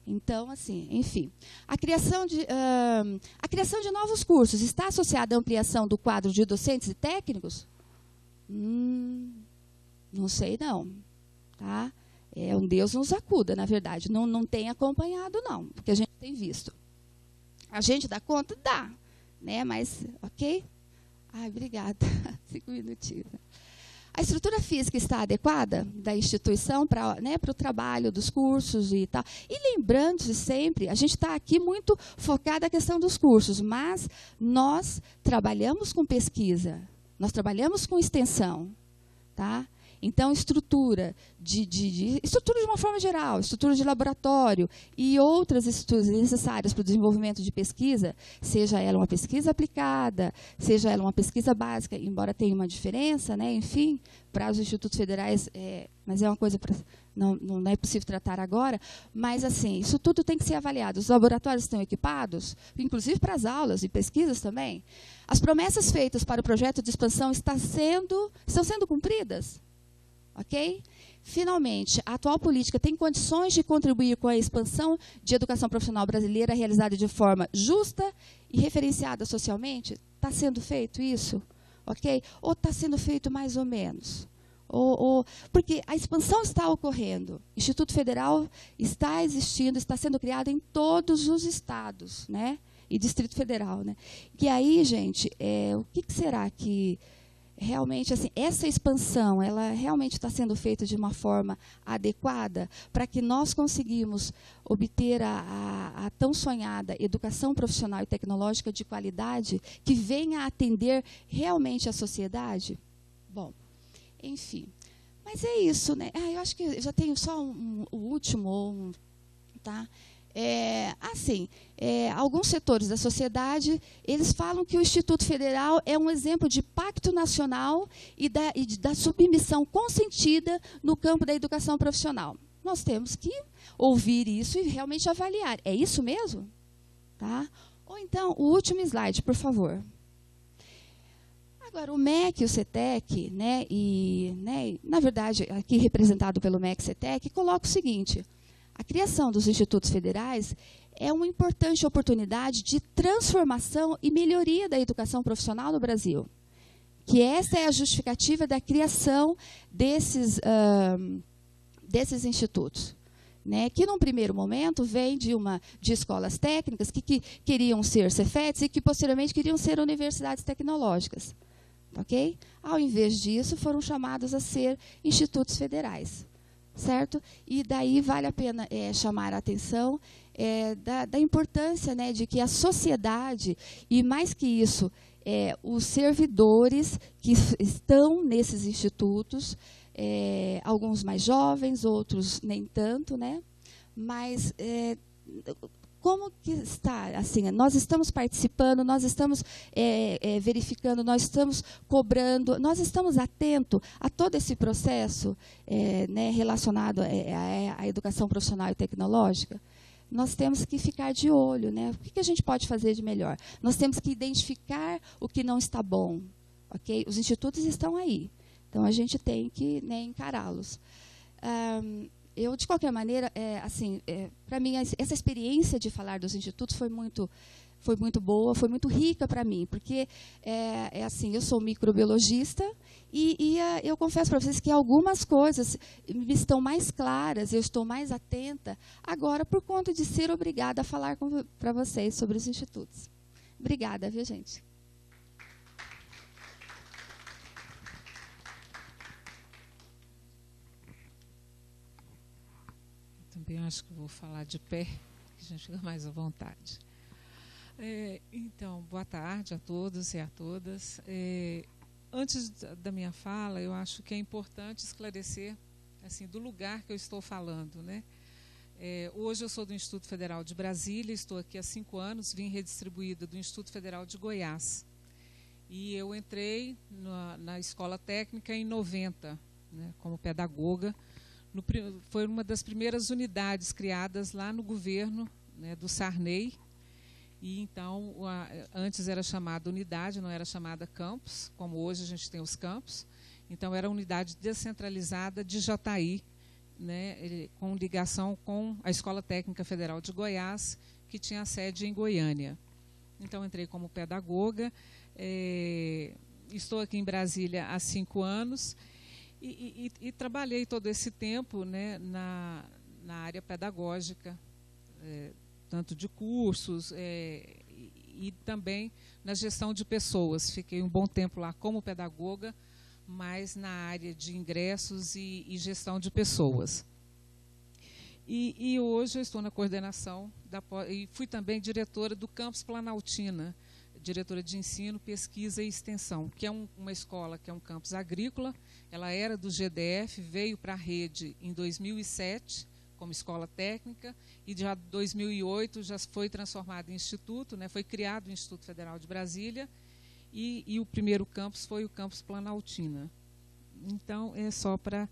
Então, assim, enfim. A criação de novos cursos está associada à ampliação do quadro de docentes e técnicos? Não sei, não. Tá? Um Deus nos acuda, na verdade. Não tem acompanhado, não, porque a gente tem visto. A gente dá conta? Dá. Né? Mas, ok? Ai, obrigada. 5 minutinhos. A estrutura física está adequada da instituição para o trabalho dos cursos e tal. E lembrando-se sempre, a gente está aqui muito focado na questão dos cursos, mas nós trabalhamos com pesquisa, nós trabalhamos com extensão. Tá? Então, estrutura estrutura de uma forma geral, estrutura de laboratório e outras estruturas necessárias para o desenvolvimento de pesquisa, seja ela uma pesquisa aplicada, seja ela uma pesquisa básica, embora tenha uma diferença, né, enfim, para os institutos federais, mas é uma coisa não é possível tratar agora, mas assim, isso tudo tem que ser avaliado. Os laboratórios estão equipados, inclusive para as aulas e pesquisas também. As promessas feitas para o projeto de expansão estão sendo cumpridas? Ok? Finalmente, a atual política tem condições de contribuir com a expansão de educação profissional brasileira realizada de forma justa e referenciada socialmente? Está sendo feito isso? ok? Ou está sendo feito mais ou menos? Porque a expansão está ocorrendo. O Instituto Federal está existindo, está sendo criado em todos os estados, né? E Distrito Federal, né? E aí, gente, o que será que realmente, assim, essa expansão, ela realmente está sendo feita de uma forma adequada para que nós conseguimos obter a tão sonhada educação profissional e tecnológica de qualidade que venha a atender realmente a sociedade? Bom, enfim, mas é isso, né? Eu acho que eu já tenho só o último, tá? Alguns setores da sociedade, eles falam que o Instituto Federal é um exemplo de pacto nacional e da submissão consentida no campo da educação profissional. Nós temos que ouvir isso e realmente avaliar. É isso mesmo? Tá? Ou então, o último slide, por favor. Agora, o MEC e o CETEC, né, na verdade, aqui representado pelo MEC e CETEC, coloca o seguinte: a criação dos institutos federais é uma importante oportunidade de transformação e melhoria da educação profissional no Brasil. Que essa é a justificativa da criação desses institutos. Né, que, num primeiro momento, vem de escolas técnicas que queriam ser Cefetes e que, posteriormente, queriam ser universidades tecnológicas. Okay? Ao invés disso, foram chamados a ser institutos federais. Certo? E daí vale a pena chamar a atenção da importância, né, de que a sociedade, e mais que isso, os servidores que estão nesses institutos, alguns mais jovens, outros nem tanto, né? Mas como que está? Assim, nós estamos participando, nós estamos verificando, nós estamos cobrando, nós estamos atentos a todo esse processo né, relacionado à educação profissional e tecnológica? Nós temos que ficar de olho, né? O que a gente pode fazer de melhor? Nós temos que identificar o que não está bom. Okay? Os institutos estão aí, então a gente tem que, né, encará-los. Eu, de qualquer maneira, para mim, essa experiência de falar dos institutos foi muito boa, foi muito rica para mim, porque assim, eu sou microbiologista e eu confesso para vocês que algumas coisas me estão mais claras, eu estou mais atenta agora por conta de ser obrigada a falar para vocês sobre os institutos. Obrigada, viu, gente? Também acho que vou falar de pé, que a gente fica mais à vontade. Então, boa tarde a todos e a todas. Antes da minha fala, eu acho que é importante esclarecer assim, do lugar que eu estou falando, né? Hoje eu sou do Instituto Federal de Brasília, estou aqui há 5 anos, vim redistribuída do Instituto Federal de Goiás. E eu entrei na escola técnica em 90, né, como pedagoga. Foi uma das primeiras unidades criadas lá no governo, né, do Sarney. E então, antes era chamada unidade, não era chamada campus, como hoje a gente tem os campos. Então, era a unidade descentralizada de Jataí, né, com ligação com a Escola Técnica Federal de Goiás, que tinha sede em Goiânia. Então, entrei como pedagoga. Estou aqui em Brasília há 5 anos. E trabalhei todo esse tempo, né, na área pedagógica, tanto de cursos e também na gestão de pessoas. Fiquei um bom tempo lá como pedagoga, mas na área de ingressos e gestão de pessoas. E hoje eu estou na coordenação, e fui também diretora do Campus Planaltina, diretora de ensino, pesquisa e extensão, que é uma escola que é um campus agrícola. Ela era do GDF, veio para a rede em 2007 como escola técnica e já em 2008 já foi transformada em instituto, né, foi criado o Instituto Federal de Brasília e o primeiro campus foi o campus Planaltina. Então, é só para,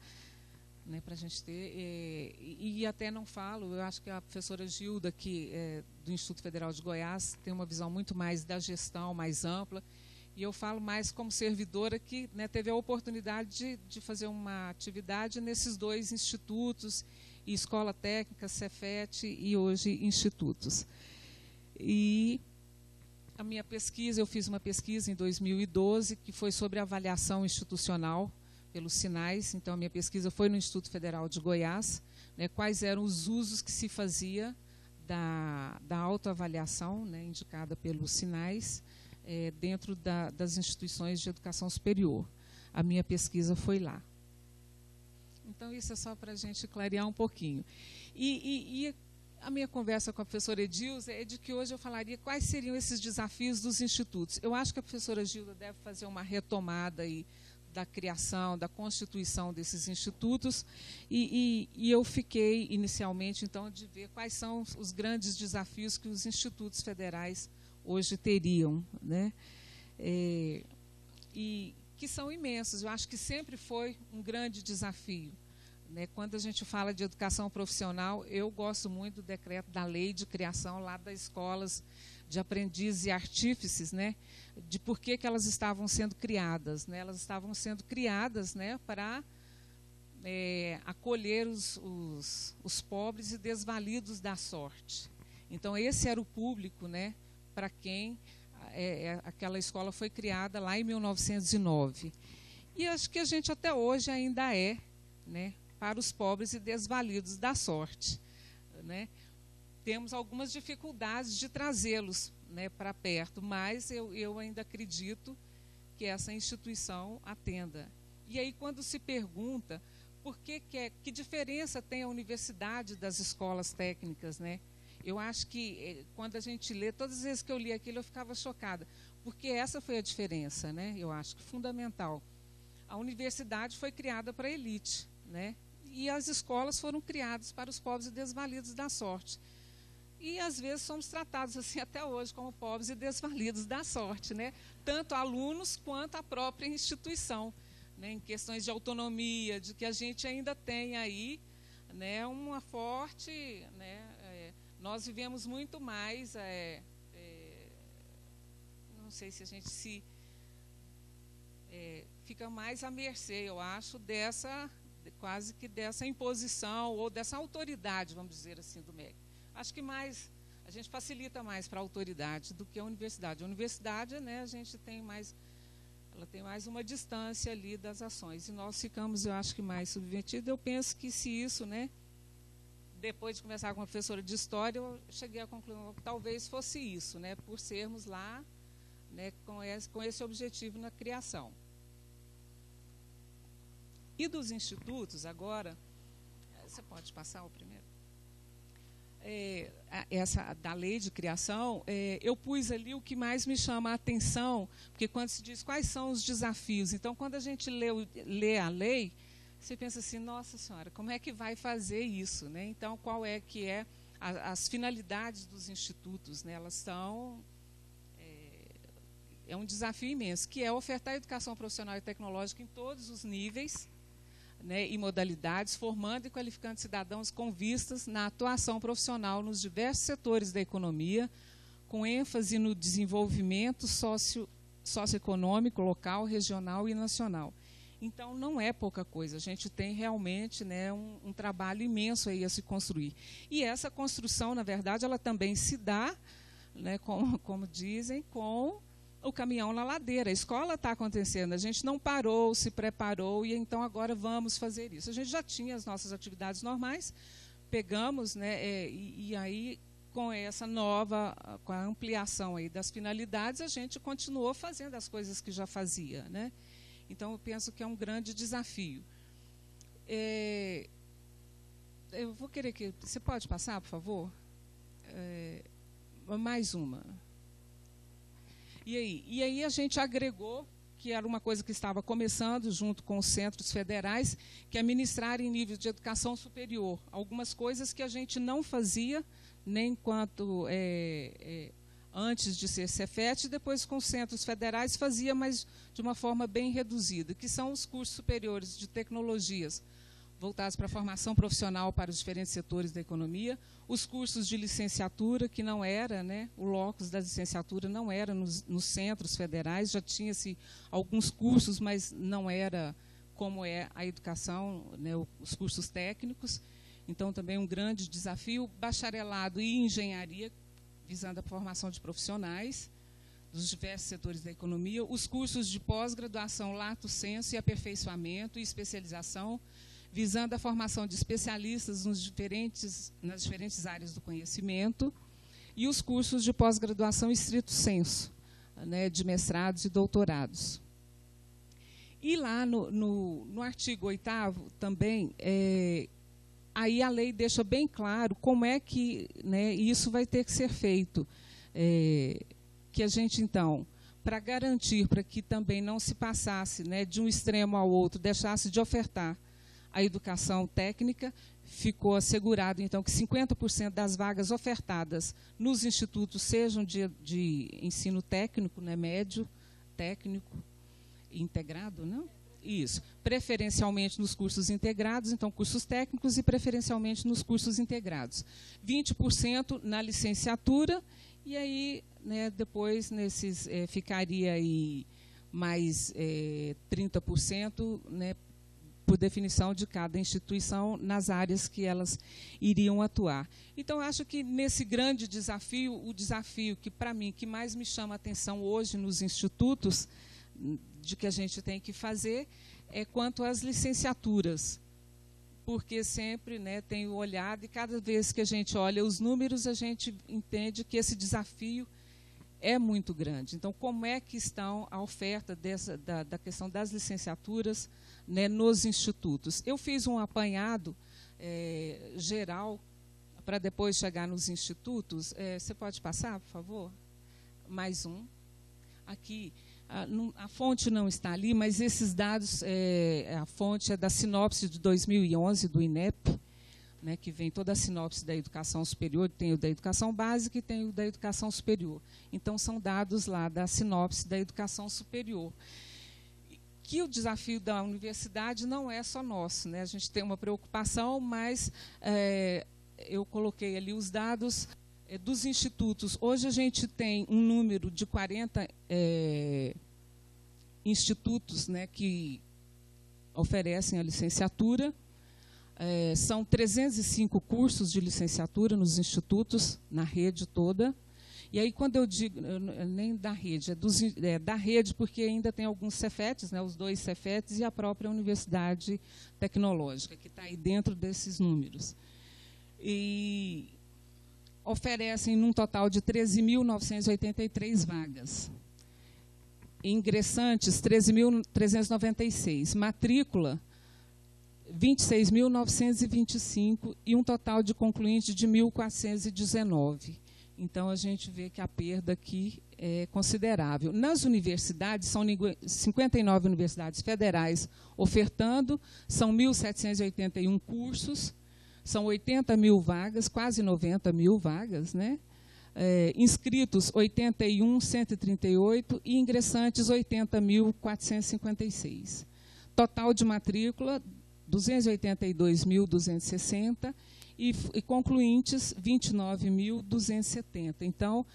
né, a gente ter, e até não falo, eu acho que a professora Gilda, que do Instituto Federal de Goiás, tem uma visão muito mais da gestão, mais ampla, e eu falo mais como servidora que, né, teve a oportunidade de fazer uma atividade nesses 2 institutos, Escola Técnica, Cefet e hoje institutos. E a minha pesquisa, eu fiz uma pesquisa em 2012, que foi sobre avaliação institucional pelos sinais. Então, a minha pesquisa foi no Instituto Federal de Goiás, né, quais eram os usos que se fazia da autoavaliação, né, indicada pelos sinais, dentro das instituições de educação superior. A minha pesquisa foi lá. Então, isso é só para a gente clarear um pouquinho. E a minha conversa com a professora Edilza é de que hoje eu falaria quais seriam esses desafios dos institutos. Eu acho que a professora Gilda deve fazer uma retomada aí da criação, da constituição desses institutos, e eu fiquei, inicialmente, então, de ver quais são os grandes desafios que os institutos federais hoje teriam, né? E que são imensos. Eu acho que sempre foi um grande desafio, né? Quando a gente fala de educação profissional, eu gosto muito do decreto da lei de criação lá das escolas de aprendizes e artífices, né? De por que elas estavam sendo criadas, né? Elas estavam sendo criadas, né, para acolher os pobres e desvalidos da sorte. Então, esse era o público, né, para quem aquela escola foi criada lá em 1909. E acho que a gente até hoje ainda né, para os pobres e desvalidos da sorte, né? Temos algumas dificuldades de trazê-los, né, para perto, mas eu ainda acredito que essa instituição atenda. E aí, quando se pergunta por que diferença tem a universidade das escolas técnicas, né? Eu acho que, quando a gente lê, todas as vezes que eu li aquilo, eu ficava chocada, porque essa foi a diferença, né? Eu acho que fundamental. A universidade foi criada para a elite, né? E as escolas foram criadas para os pobres e desvalidos da sorte. E, às vezes, somos tratados assim até hoje como pobres e desvalidos da sorte, né? Tanto alunos quanto a própria instituição, né? Em questões de autonomia, de que a gente ainda tem aí, né, uma forte, né, nós vivemos muito mais, não sei se a gente fica mais à mercê, eu acho, quase que dessa imposição ou dessa autoridade, vamos dizer assim, do MEC. Acho que a gente facilita mais para a autoridade do que a universidade. A universidade, né, ela tem mais uma distância ali das ações. E nós ficamos, eu acho que mais submetidos. Eu penso que se isso, né, depois de conversar com uma professora de história, eu cheguei à conclusão que talvez fosse isso, né, por sermos lá, né, com esse objetivo na criação. E dos institutos, agora, você pode passar o primeiro? Essa da lei de criação, eu pus ali o que mais me chama a atenção, porque quando se diz quais são os desafios, então, quando a gente lê a lei, você pensa assim, nossa senhora, como é que vai fazer isso, né? Então, qual as finalidades dos institutos, né? Elas são um desafio imenso, que é ofertar educação profissional e tecnológica em todos os níveis, né, e modalidades, formando e qualificando cidadãos com vistas na atuação profissional nos diversos setores da economia, com ênfase no desenvolvimento socioeconômico, local, regional e nacional. Então, não é pouca coisa, a gente tem realmente, né, um trabalho imenso aí a se construir. E essa construção, na verdade, ela também se dá, né, como dizem, com o caminhão na ladeira. A escola está acontecendo, a gente não parou, se preparou, e então agora vamos fazer isso. A gente já tinha as nossas atividades normais, pegamos, né, e aí, com essa com a ampliação aí das finalidades, a gente continuou fazendo as coisas que já fazia, né? Então, eu penso que é um grande desafio. Eu vou querer que... Você pode passar, por favor? Mais uma. E aí a gente agregou, que era uma coisa que estava começando, junto com os centros federais, que é ministrar em nível de educação superior. Algumas coisas que a gente não fazia, nem enquanto antes de ser Cefet, e depois com os centros federais fazia, mas de uma forma bem reduzida, que são os cursos superiores de tecnologias, voltados para a formação profissional para os diferentes setores da economia, os cursos de licenciatura, que não era, né, o locus da licenciatura não era nos centros federais, já tinha-se alguns cursos, mas não era como é a educação, né, os cursos técnicos. Então, também um grande desafio, bacharelado e engenharia, visando a formação de profissionais, dos diversos setores da economia, os cursos de pós-graduação lato sensu e aperfeiçoamento e especialização, visando a formação de especialistas nas diferentes áreas do conhecimento, e os cursos de pós-graduação estrito sensu, né, de mestrados e doutorados. E lá no artigo 8º também, aí a lei deixa bem claro como é que, né, isso vai ter que ser feito. Que a gente, então, para garantir, para que também não se passasse, né, de um extremo ao outro, deixasse de ofertar a educação técnica, ficou assegurado, então, que 50% das vagas ofertadas nos institutos sejam de ensino técnico, né, médio, técnico, integrado, não? Isso. Preferencialmente nos cursos integrados, então, cursos técnicos, e preferencialmente nos cursos integrados. 20% na licenciatura, e aí, né, depois, ficaria aí mais 30%, né, por definição de cada instituição, nas áreas que elas iriam atuar. Então, acho que nesse grande desafio, o desafio que, para mim, que mais me chama a atenção hoje nos institutos, de que a gente tem que fazer, é quanto às licenciaturas. Porque sempre, né, tenho olhado, e cada vez que a gente olha os números, a gente entende que esse desafio é muito grande. Então, como é que estão a oferta da questão das licenciaturas, né, nos institutos? Eu fiz um apanhado geral para depois chegar nos institutos. Você pode passar, por favor? Mais um. Aqui, a fonte não está ali, mas esses dados, a fonte é da sinopse de 2011 do INEP, né, que vem toda a sinopse da educação superior, tem o da educação básica e tem o da educação superior. Então, são dados lá da sinopse da educação superior. Que o desafio da universidade não é só nosso, né? A gente tem uma preocupação, mas eu coloquei ali os dados dos institutos. Hoje a gente tem um número de 40 institutos, né, que oferecem a licenciatura. São 305 cursos de licenciatura nos institutos, na rede toda. E aí, quando eu digo, nem da rede, da rede, porque ainda tem alguns Cefetes, né, os 2 Cefetes e a própria Universidade Tecnológica, que está aí dentro desses números. E oferecem num total de 13.983 vagas. Ingressantes, 13.396. Matrícula, 26.925, e um total de concluintes de 1.419. Então, a gente vê que a perda aqui é considerável. Nas universidades, são 59 universidades federais ofertando, são 1.781 cursos, são 80 mil vagas, quase 90 mil vagas, né? Inscritos, 81.138, e ingressantes, 80.456. Total de matrícula, 282.260, e concluintes, 29.270. Então,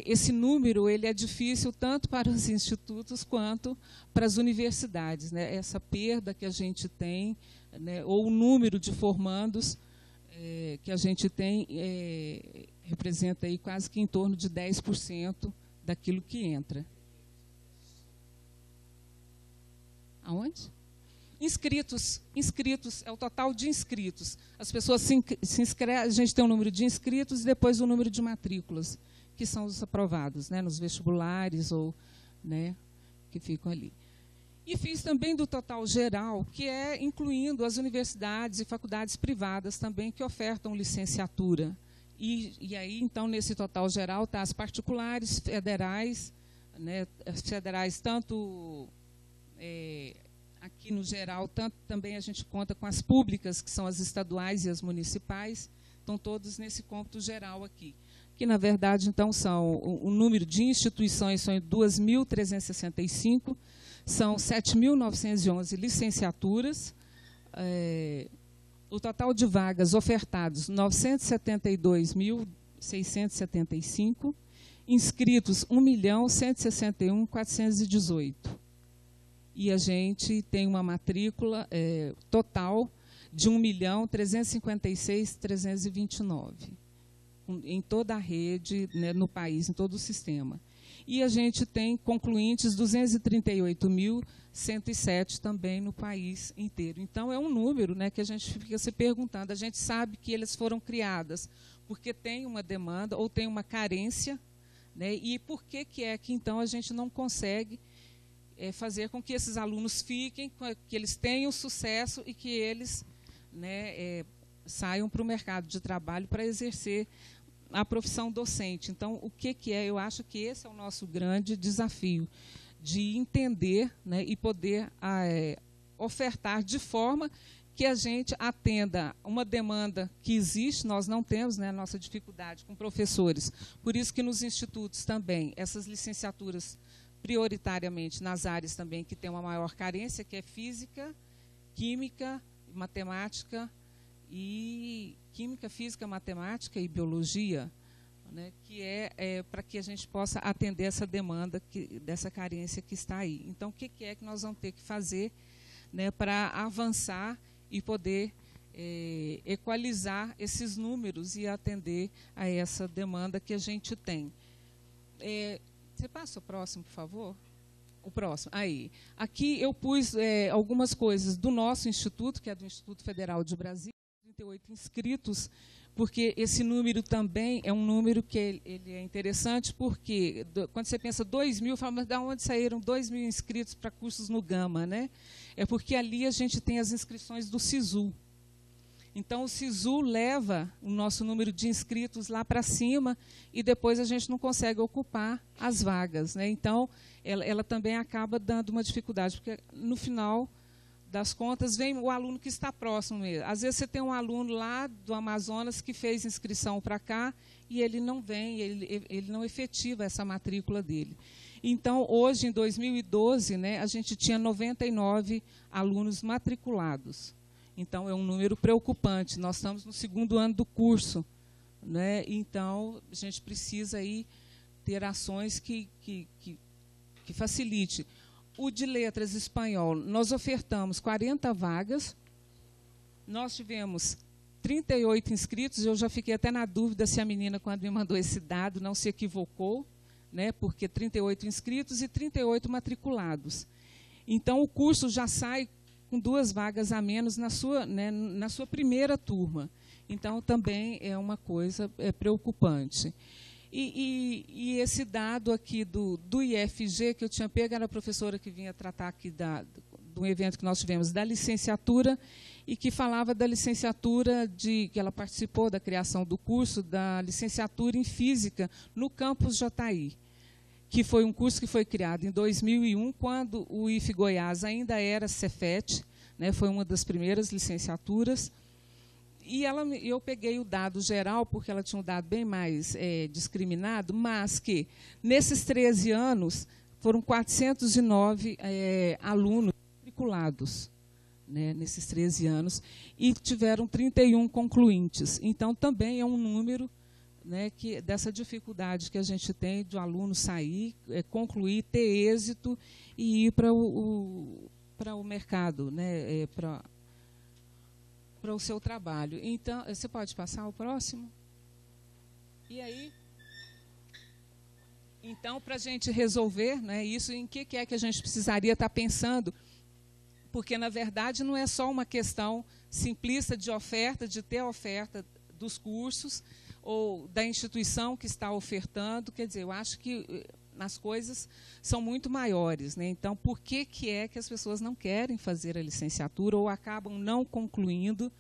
esse número ele é difícil tanto para os institutos quanto para as universidades, né? Essa perda que a gente tem, né, ou o número de formandos que a gente tem, representa aí quase que em torno de 10% daquilo que entra. Aonde? Inscritos é o total de inscritos. As pessoas se inscrevem, a gente tem o número de inscritos e depois o número de matrículas, que são os aprovados, né, nos vestibulares, ou, né, que ficam ali. E fiz também do total geral, que é incluindo as universidades e faculdades privadas também que ofertam licenciatura. E aí, então, nesse total geral, está as particulares, federais, né, as federais tanto aqui no geral, tanto também a gente conta com as públicas, que são as estaduais e as municipais, estão todos nesse cômputo geral aqui. Que, na verdade, então, são o número de instituições são 2.365, são 7.911 licenciaturas, o total de vagas ofertados, 972.675, inscritos, 1.161.418. E a gente tem uma matrícula total de 1.356.329 em toda a rede, né, no país, em todo o sistema. e a gente tem concluintes 238.107 também no país inteiro. Então, é um número, né, que a gente fica se perguntando. A gente sabe que eles foram criadas porque tem uma demanda ou tem uma carência, né, e por que é que, então, a gente não consegue fazer com que esses alunos fiquem, que eles tenham sucesso e que eles, né, saiam para o mercado de trabalho para exercer a profissão docente. Então, o que é? Eu acho que esse é o nosso grande desafio, de entender, né, e poder ofertar de forma que a gente atenda uma demanda que existe. Nós não temos, né, a nossa dificuldade com professores. Por isso que nos institutos também, essas licenciaturas prioritariamente nas áreas também que tem uma maior carência, que é física, química, matemática e química, física, matemática e biologia, né, que é para que a gente possa atender essa demanda, dessa carência que está aí. Então, o que é que nós vamos ter que fazer, né, para avançar e poder equalizar esses números e atender a essa demanda que a gente tem? Você passa o próximo, por favor? O próximo. Aí. Aqui eu pus algumas coisas do nosso instituto, que é do Instituto Federal de Brasília, 38 inscritos, porque esse número também é um número que ele é interessante, porque quando você pensa 2.000, fala, mas de onde saíram 2.000 inscritos para cursos no Gama, né? É porque ali a gente tem as inscrições do SISU. Então, o SISU leva o nosso número de inscritos lá para cima e depois a gente não consegue ocupar as vagas, né? Então, ela também acaba dando uma dificuldade, porque no final das contas vem o aluno que está próximo mesmo. Às vezes você tem um aluno lá do Amazonas que fez inscrição para cá e ele não vem, ele não efetiva essa matrícula dele. Então, hoje, em 2012, né, a gente tinha 99 alunos matriculados. Então, é um número preocupante. Nós estamos no 2º ano do curso, né? Então, a gente precisa aí ter ações que facilite. O de letras espanhol, nós ofertamos 40 vagas, nós tivemos 38 inscritos, eu já fiquei até na dúvida se a menina, quando me mandou esse dado, não se equivocou, né? Porque 38 inscritos e 38 matriculados. Então, o curso já sai com 2 vagas a menos na sua primeira turma. Então, também é uma coisa preocupante. E esse dado aqui do IFG, que eu tinha pego, era a professora que vinha tratar aqui de um evento que nós tivemos da licenciatura, e que falava da licenciatura, que ela participou da criação do curso da licenciatura em Física no campus Jataí, que foi um curso que foi criado em 2001, quando o IF Goiás ainda era Cefet, né, foi uma das primeiras licenciaturas. E eu peguei o dado geral, porque ela tinha um dado bem mais discriminado, mas que, nesses 13 anos, foram 409 alunos matriculados, né, nesses 13 anos, e tiveram 31 concluintes. Então, também é um número, né, dessa dificuldade que a gente tem de o aluno sair, concluir, ter êxito e ir para o mercado, né, para o seu trabalho. Então, você pode passar o próximo? E aí, então, para a gente resolver, né, isso, em que é que a gente precisaria estar pensando? Porque, na verdade, não é só uma questão simplista de oferta, de ter a oferta dos cursos ou da instituição que está ofertando. Quer dizer, eu acho que as coisas são muito maiores, né? Então, por que é que as pessoas não querem fazer a licenciatura ou acabam não concluindo,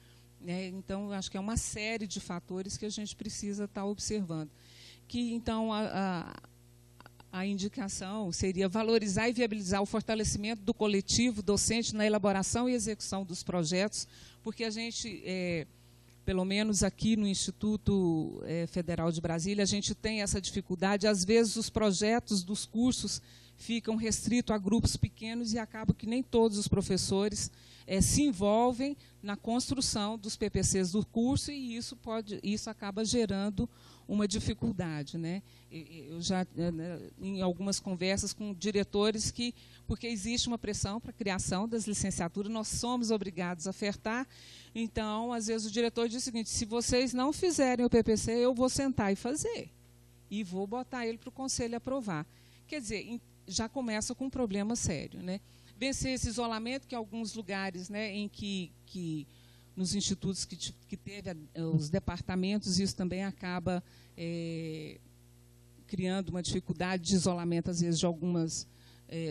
né? Então, eu acho que é uma série de fatores que a gente precisa estar observando. Então, a indicação seria valorizar e viabilizar o fortalecimento do coletivo docente na elaboração e execução dos projetos, porque a gente, pelo menos aqui no Instituto Federal de Brasília, a gente tem essa dificuldade. Às vezes, os projetos dos cursos ficam restritos a grupos pequenos e acaba que nem todos os professores se envolvem na construção dos PPCs do curso, e isso acaba gerando uma dificuldade, né? Eu já, em algumas conversas com diretores, porque existe uma pressão para a criação das licenciaturas, nós somos obrigados a ofertar. Então, às vezes, o diretor diz o seguinte: se vocês não fizerem o PPC, eu vou sentar e fazer, e vou botar ele para o conselho aprovar. Quer dizer, já começa com um problema sério, né? Vencer esse isolamento, que em alguns lugares, né, em que nos institutos que teve os departamentos, isso também acaba criando uma dificuldade de isolamento, às vezes, de alguns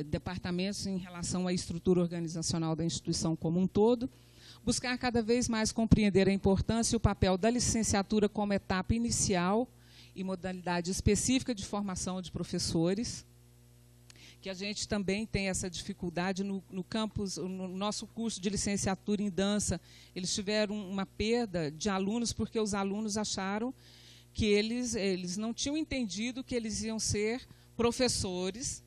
departamentos em relação à estrutura organizacional da instituição como um todo. Buscar cada vez mais compreender a importância e o papel da licenciatura como etapa inicial e modalidade específica de formação de professores, que a gente também tem essa dificuldade no campus, no nosso curso de licenciatura em dança, eles tiveram uma perda de alunos porque os alunos acharam que eles não tinham entendido que eles iam ser professores,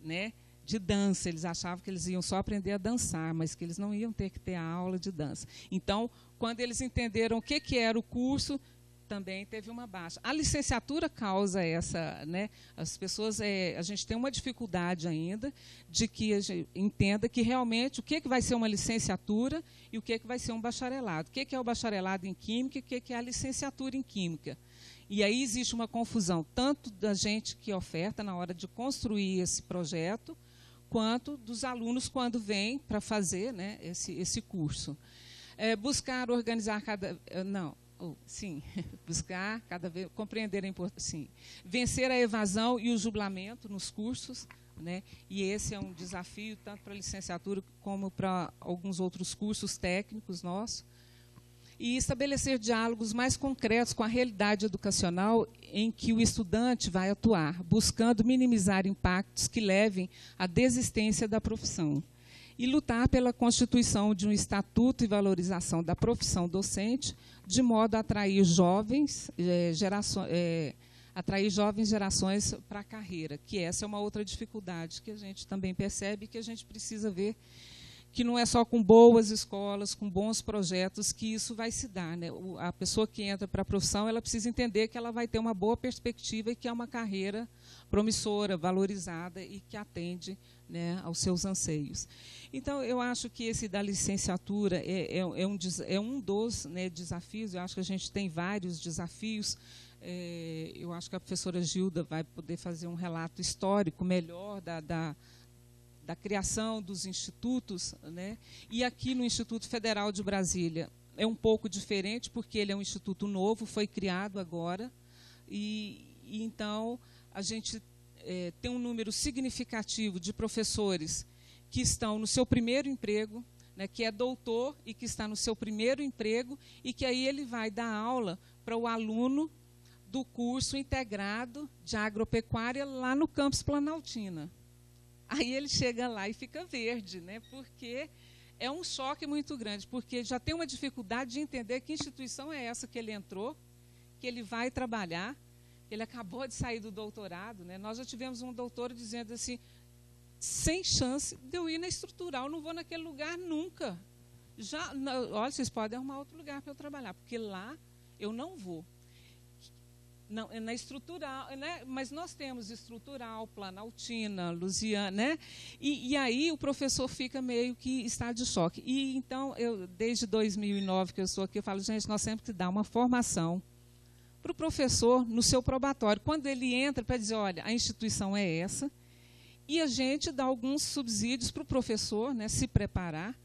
né, de dança. Eles achavam que eles iam só aprender a dançar, mas que eles não iam ter que ter a aula de dança. Então, quando eles entenderam o que era o curso, também teve uma baixa. A licenciatura causa essa, né? As pessoas, a gente tem uma dificuldade ainda de que a gente entenda que realmente o que vai ser uma licenciatura e o que vai ser um bacharelado. O que é o bacharelado em Química e o que é a licenciatura em Química. E aí existe uma confusão, tanto da gente que oferta na hora de construir esse projeto, quanto dos alunos quando vêm para fazer, né, esse curso. Buscar organizar buscar cada vez compreender a importância, sim, vencer a evasão e o julgamento nos cursos, né? E esse é um desafio tanto para a licenciatura como para alguns outros cursos técnicos nossos. E estabelecer diálogos mais concretos com a realidade educacional em que o estudante vai atuar, buscando minimizar impactos que levem à desistência da profissão. E lutar pela constituição de um estatuto e valorização da profissão docente, de modo a atrair jovens gerações para a carreira, que essa é uma outra dificuldade que a gente também percebe, que a gente precisa ver que não é só com boas escolas, com bons projetos que isso vai se dar, né? A pessoa que entra para a profissão, ela precisa entender que ela vai ter uma boa perspectiva e que é uma carreira promissora, valorizada e que atende, né, aos seus anseios. Então, eu acho que esse da licenciatura é um dos, né, desafios. Eu acho que a gente tem vários desafios. Eu acho que a professora Gilda vai poder fazer um relato histórico melhor da criação dos institutos, né? E aqui no Instituto Federal de Brasília é um pouco diferente, porque ele é um instituto novo, foi criado agora, e então a gente tem um número significativo de professores que estão no seu primeiro emprego, né, que é doutor e que está no seu primeiro emprego, e que aí ele vai dar aula para o aluno do curso integrado de agropecuária lá no campus Planaltina. Aí ele chega lá e fica verde, né? Porque é um choque muito grande, porque já tem uma dificuldade de entender que instituição é essa que ele entrou, que ele vai trabalhar, que ele acabou de sair do doutorado, né? Nós já tivemos um doutor dizendo assim, sem chance de eu ir na estrutural, não vou naquele lugar nunca. Olha, vocês podem arrumar outro lugar para eu trabalhar, porque lá eu não vou. Não, na estrutural, né? Mas nós temos estrutural, Planaltina, Lusiana, né? E aí o professor fica meio que está de choque. E então, desde 2009 que eu estou aqui, eu falo, gente, nós temos que dar uma formação para o professor no seu probatório. Quando ele entra para dizer, olha, a instituição é essa, e a gente dá alguns subsídios para o professor, né, se preparar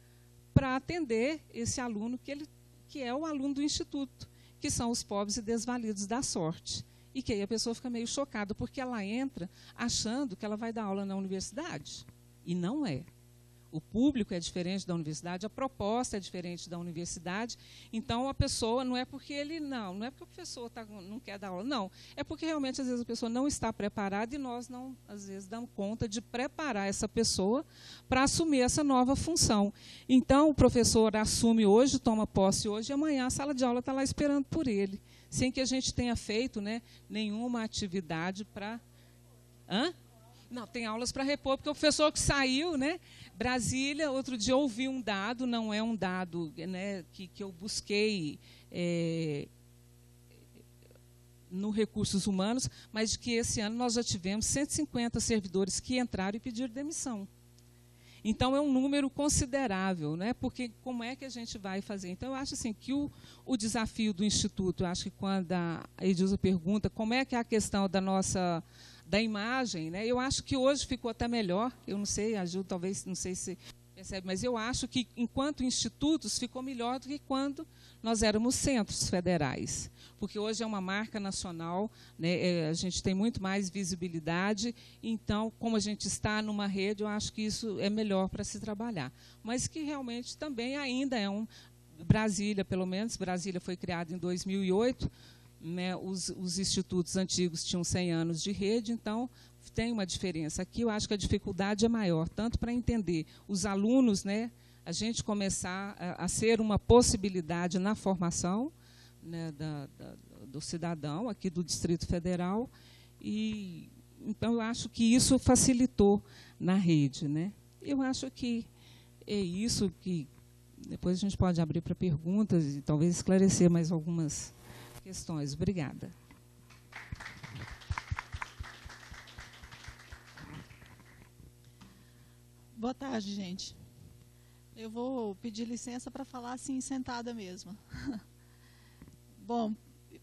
para atender esse aluno que é o aluno do instituto, que são os pobres e desvalidos da sorte. E que aí a pessoa fica meio chocada, porque ela entra achando que ela vai dar aula na universidade. E não é. O público é diferente da universidade, a proposta é diferente da universidade. Então, a pessoa, não é porque não é porque o professor não quer dar aula, não. É porque, realmente, às vezes, a pessoa não está preparada e nós não, às vezes, damos conta de preparar essa pessoa para assumir essa nova função. Então, o professor assume hoje, toma posse hoje, e amanhã a sala de aula está lá esperando por ele, sem que a gente tenha feito, né, nenhuma atividade para... Não, tem aulas para repor, porque o professor que saiu, né, Brasília, outro dia eu ouvi um dado, não é um dado, né, que eu busquei no Recursos Humanos, mas de que esse ano nós já tivemos 150 servidores que entraram e pediram demissão. Então, é um número considerável, né, porque como é que a gente vai fazer? Então, eu acho assim, que o desafio do Instituto, eu acho que quando a Edilza pergunta como é que é a questão da da imagem, né? Eu acho que hoje ficou até melhor, eu não sei, a Gil talvez, não sei se percebe, mas eu acho que, enquanto institutos, ficou melhor do que quando nós éramos centros federais, porque hoje é uma marca nacional, né? A gente tem muito mais visibilidade, então, como a gente está numa rede, eu acho que isso é melhor para se trabalhar. Mas que realmente também ainda é Brasília, pelo menos, Brasília foi criada em 2008, né? Os institutos antigos tinham 100 anos de rede, então tem uma diferença. Aqui eu acho que a dificuldade é maior, tanto para entender os alunos, né? A gente começar a ser uma possibilidade na formação, né, do cidadão aqui do Distrito Federal, e então eu acho que isso facilitou na rede, né? Eu acho que é isso, que depois a gente pode abrir para perguntas e talvez esclarecer mais algumas questões. Obrigada. Boa tarde, gente. Eu vou pedir licença para falar assim, sentada mesmo. Bom,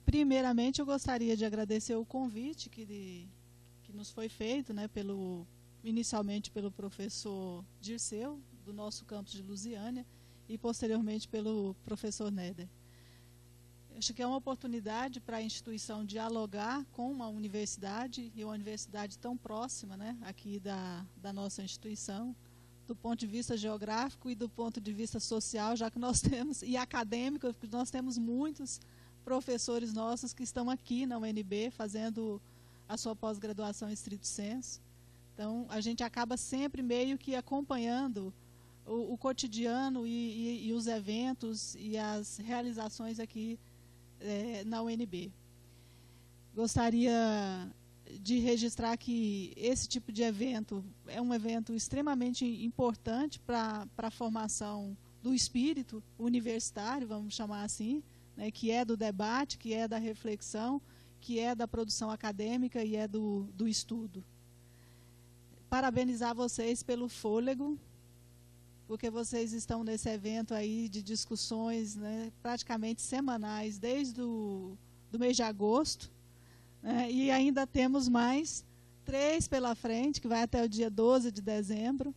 primeiramente eu gostaria de agradecer o convite que nos foi feito, né, inicialmente pelo professor Dirceu, do nosso campus de Lusiânia, e posteriormente pelo professor Néder. Acho que é uma oportunidade para a instituição dialogar com uma universidade, e uma universidade tão próxima, né, aqui da nossa instituição, do ponto de vista geográfico e do ponto de vista social, já que nós temos, e acadêmico, porque nós temos muitos professores nossos que estão aqui na UNB fazendo a sua pós-graduação em estrito sensu. Então, a gente acaba sempre meio que acompanhando o cotidiano e os eventos e as realizações aqui na UNB. Gostaria de registrar que esse tipo de evento é um evento extremamente importante para a formação do espírito universitário, vamos chamar assim, né, que é do debate, que é da reflexão, que é da produção acadêmica e é do estudo. Parabenizar vocês pelo fôlego, porque vocês estão nesse evento aí de discussões, né, praticamente semanais, desde do mês de agosto, né, e ainda temos mais 3 pela frente, que vai até o dia 12 de dezembro.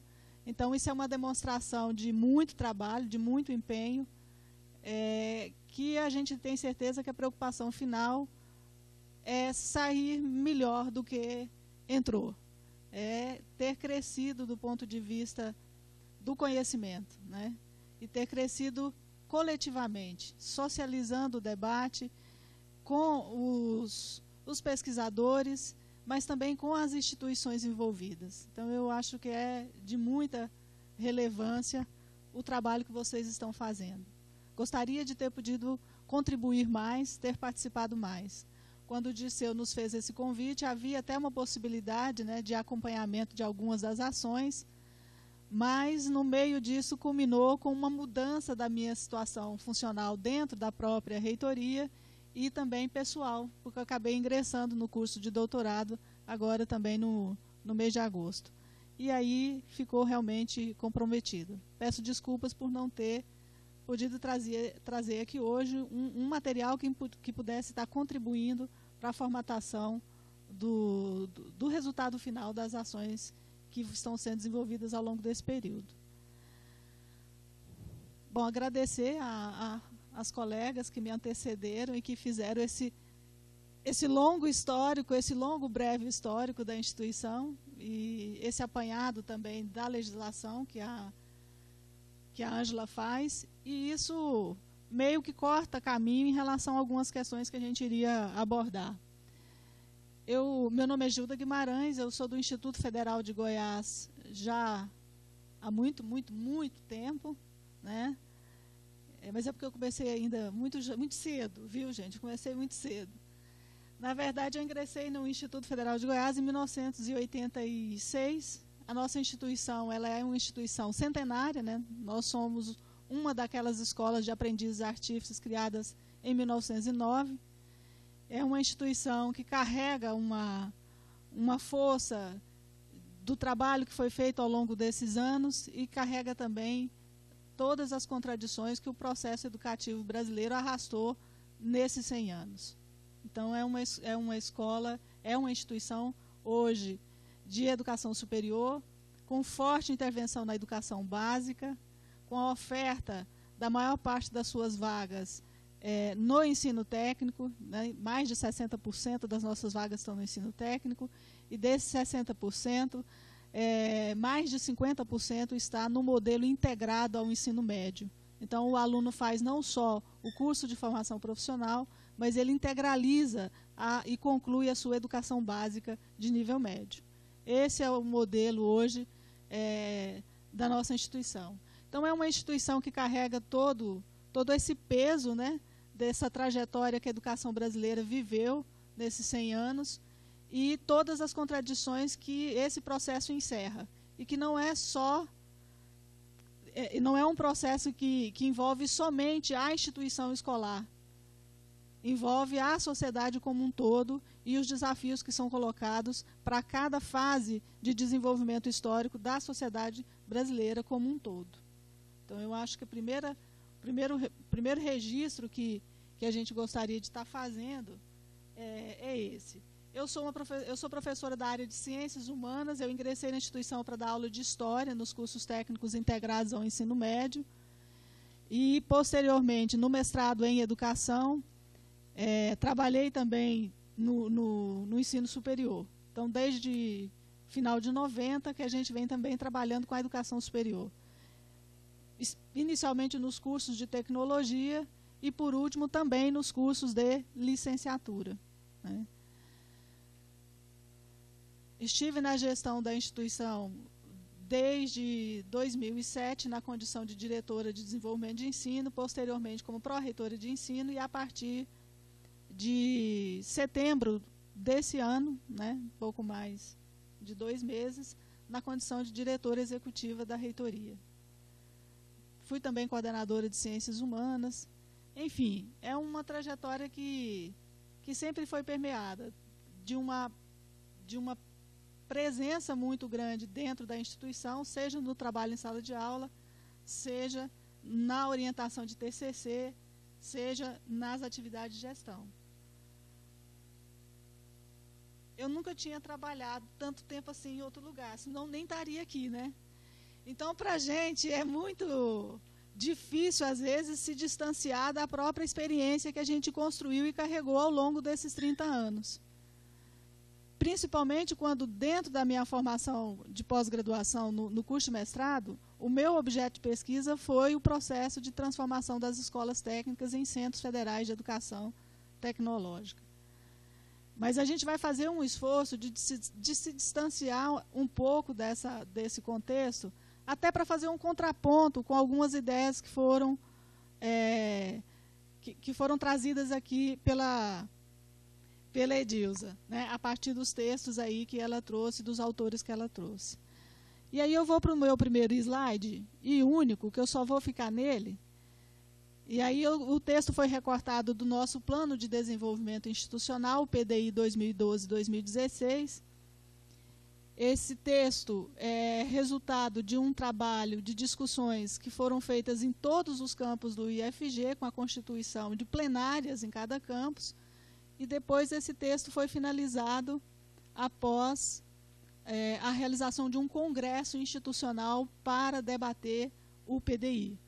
Então, isso é uma demonstração de muito trabalho, de muito empenho, que a gente tem certeza que a preocupação final é sair melhor do que entrou, é ter crescido do ponto de vista do conhecimento, né? E ter crescido coletivamente, socializando o debate com os pesquisadores, mas também com as instituições envolvidas. Então, eu acho que é de muita relevância o trabalho que vocês estão fazendo. Gostaria de ter podido contribuir mais, ter participado mais. Quando o Dirceu nos fez esse convite, havia até uma possibilidade, né, de acompanhamento de algumas das ações, mas no meio disso culminou com uma mudança da minha situação funcional dentro da própria reitoria e também pessoal, porque eu acabei ingressando no curso de doutorado agora também no mês de agosto. E aí ficou realmente comprometido. Peço desculpas por não ter podido trazer aqui hoje um material que pudesse estar contribuindo para a formatação do resultado final das ações que estão sendo desenvolvidas ao longo desse período. Bom, agradecer às colegas que me antecederam e que fizeram esse longo histórico, esse longo breve histórico da instituição e esse apanhado também da legislação que a Ângela faz, e isso meio que corta caminho em relação a algumas questões que a gente iria abordar. Meu nome é Gilda Guimarães, eu sou do Instituto Federal de Goiás já há muito tempo, né? Mas é porque eu comecei ainda muito cedo, viu, gente? Eu comecei muito cedo. Na verdade, eu ingressei no Instituto Federal de Goiás em 1986. A nossa instituição, ela é uma instituição centenária, né? Nós somos uma daquelas escolas de aprendizes artífices criadas em 1909. É uma instituição que carrega uma força do trabalho que foi feito ao longo desses anos e carrega também todas as contradições que o processo educativo brasileiro arrastou nesses 100 anos. Então, é uma escola, é uma instituição hoje de educação superior, com forte intervenção na educação básica, com a oferta da maior parte das suas vagas no ensino técnico, né? Mais de 60% das nossas vagas estão no ensino técnico, e desses 60%, mais de 50% está no modelo integrado ao ensino médio. Então, o aluno faz não só o curso de formação profissional, mas ele integraliza e conclui a sua educação básica de nível médio. Esse é o modelo hoje da nossa instituição. Então, é uma instituição que carrega todo esse peso, né, dessa trajetória que a educação brasileira viveu nesses 100 anos e todas as contradições que esse processo encerra. E que não é um processo que envolve somente a instituição escolar. Envolve a sociedade como um todo e os desafios que são colocados para cada fase de desenvolvimento histórico da sociedade brasileira como um todo. Então, eu acho que o primeiro registro que a gente gostaria de estar fazendo é esse. Eu sou professora da área de Ciências Humanas, eu ingressei na instituição para dar aula de História nos cursos técnicos integrados ao ensino médio e, posteriormente, no mestrado em Educação, trabalhei também no ensino superior. Então, desde final de 90, que a gente vem também trabalhando com a educação superior. Inicialmente nos cursos de tecnologia e, por último, também nos cursos de licenciatura, né? Estive na gestão da instituição desde 2007, na condição de diretora de desenvolvimento de ensino, posteriormente como pró-reitora de ensino, e a partir de setembro desse ano, né, pouco mais de 2 meses, na condição de diretora executiva da reitoria. Fui também coordenadora de Ciências Humanas. Enfim, é uma trajetória que sempre foi permeada de uma presença muito grande dentro da instituição, seja no trabalho em sala de aula, seja na orientação de TCC, seja nas atividades de gestão. Eu nunca tinha trabalhado tanto tempo assim em outro lugar, senão nem estaria aqui, né? Então, para a gente é muito difícil, às vezes, se distanciar da própria experiência que a gente construiu e carregou ao longo desses 30 anos. Principalmente quando, dentro da minha formação de pós-graduação no curso de mestrado, o meu objeto de pesquisa foi o processo de transformação das escolas técnicas em centros federais de educação tecnológica. Mas a gente vai fazer um esforço de se distanciar um pouco desse contexto, até para fazer um contraponto com algumas ideias que foram trazidas aqui pela Edilza, né, a partir dos textos aí que ela trouxe, dos autores que ela trouxe. E aí eu vou para o meu primeiro slide, e único, que eu só vou ficar nele. E aí o texto foi recortado do nosso Plano de Desenvolvimento Institucional, o PDI 2012-2016. Esse texto é resultado de um trabalho de discussões que foram feitas em todos os campos do IFG, com a constituição de plenárias em cada campus, e depois esse texto foi finalizado após a realização de um congresso institucional para debater o PDI.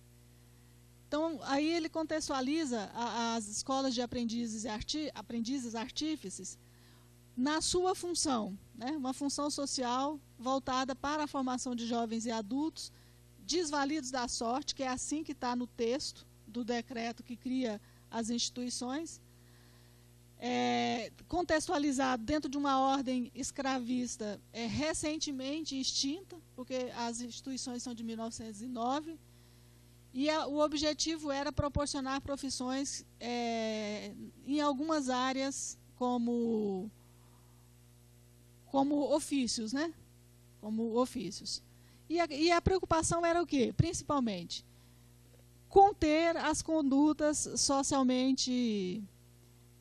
Então, aí ele contextualiza as escolas de aprendizes artífices na sua função, né, uma função social voltada para a formação de jovens e adultos desvalidos da sorte, que é assim que está no texto do decreto que cria as instituições, contextualizado dentro de uma ordem escravista recentemente extinta, porque as instituições são de 1909, e o objetivo era proporcionar profissões em algumas áreas como ofícios, né? Como ofícios. E a preocupação era o quê? Principalmente, conter as condutas socialmente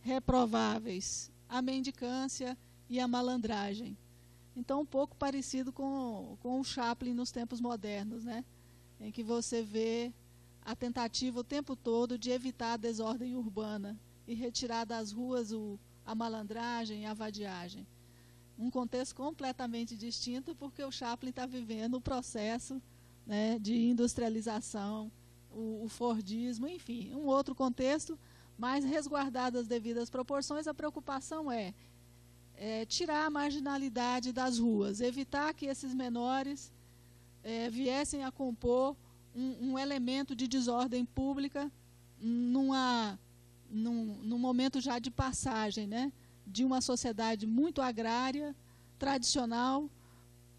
reprováveis, a mendicância e a malandragem. Então, um pouco parecido com o Chaplin nos tempos modernos, né? Em que você vê a tentativa o tempo todo de evitar a desordem urbana e retirar das ruas a malandragem e a vadiagem. um contexto completamente distinto, porque o Chaplin está vivendo o processo, né, de industrialização, o Fordismo, enfim, um outro contexto, mas resguardadas as devidas proporções, a preocupação é tirar a marginalidade das ruas, evitar que esses menores viessem a compor um elemento de desordem pública num momento já de passagem, né, de uma sociedade muito agrária, tradicional,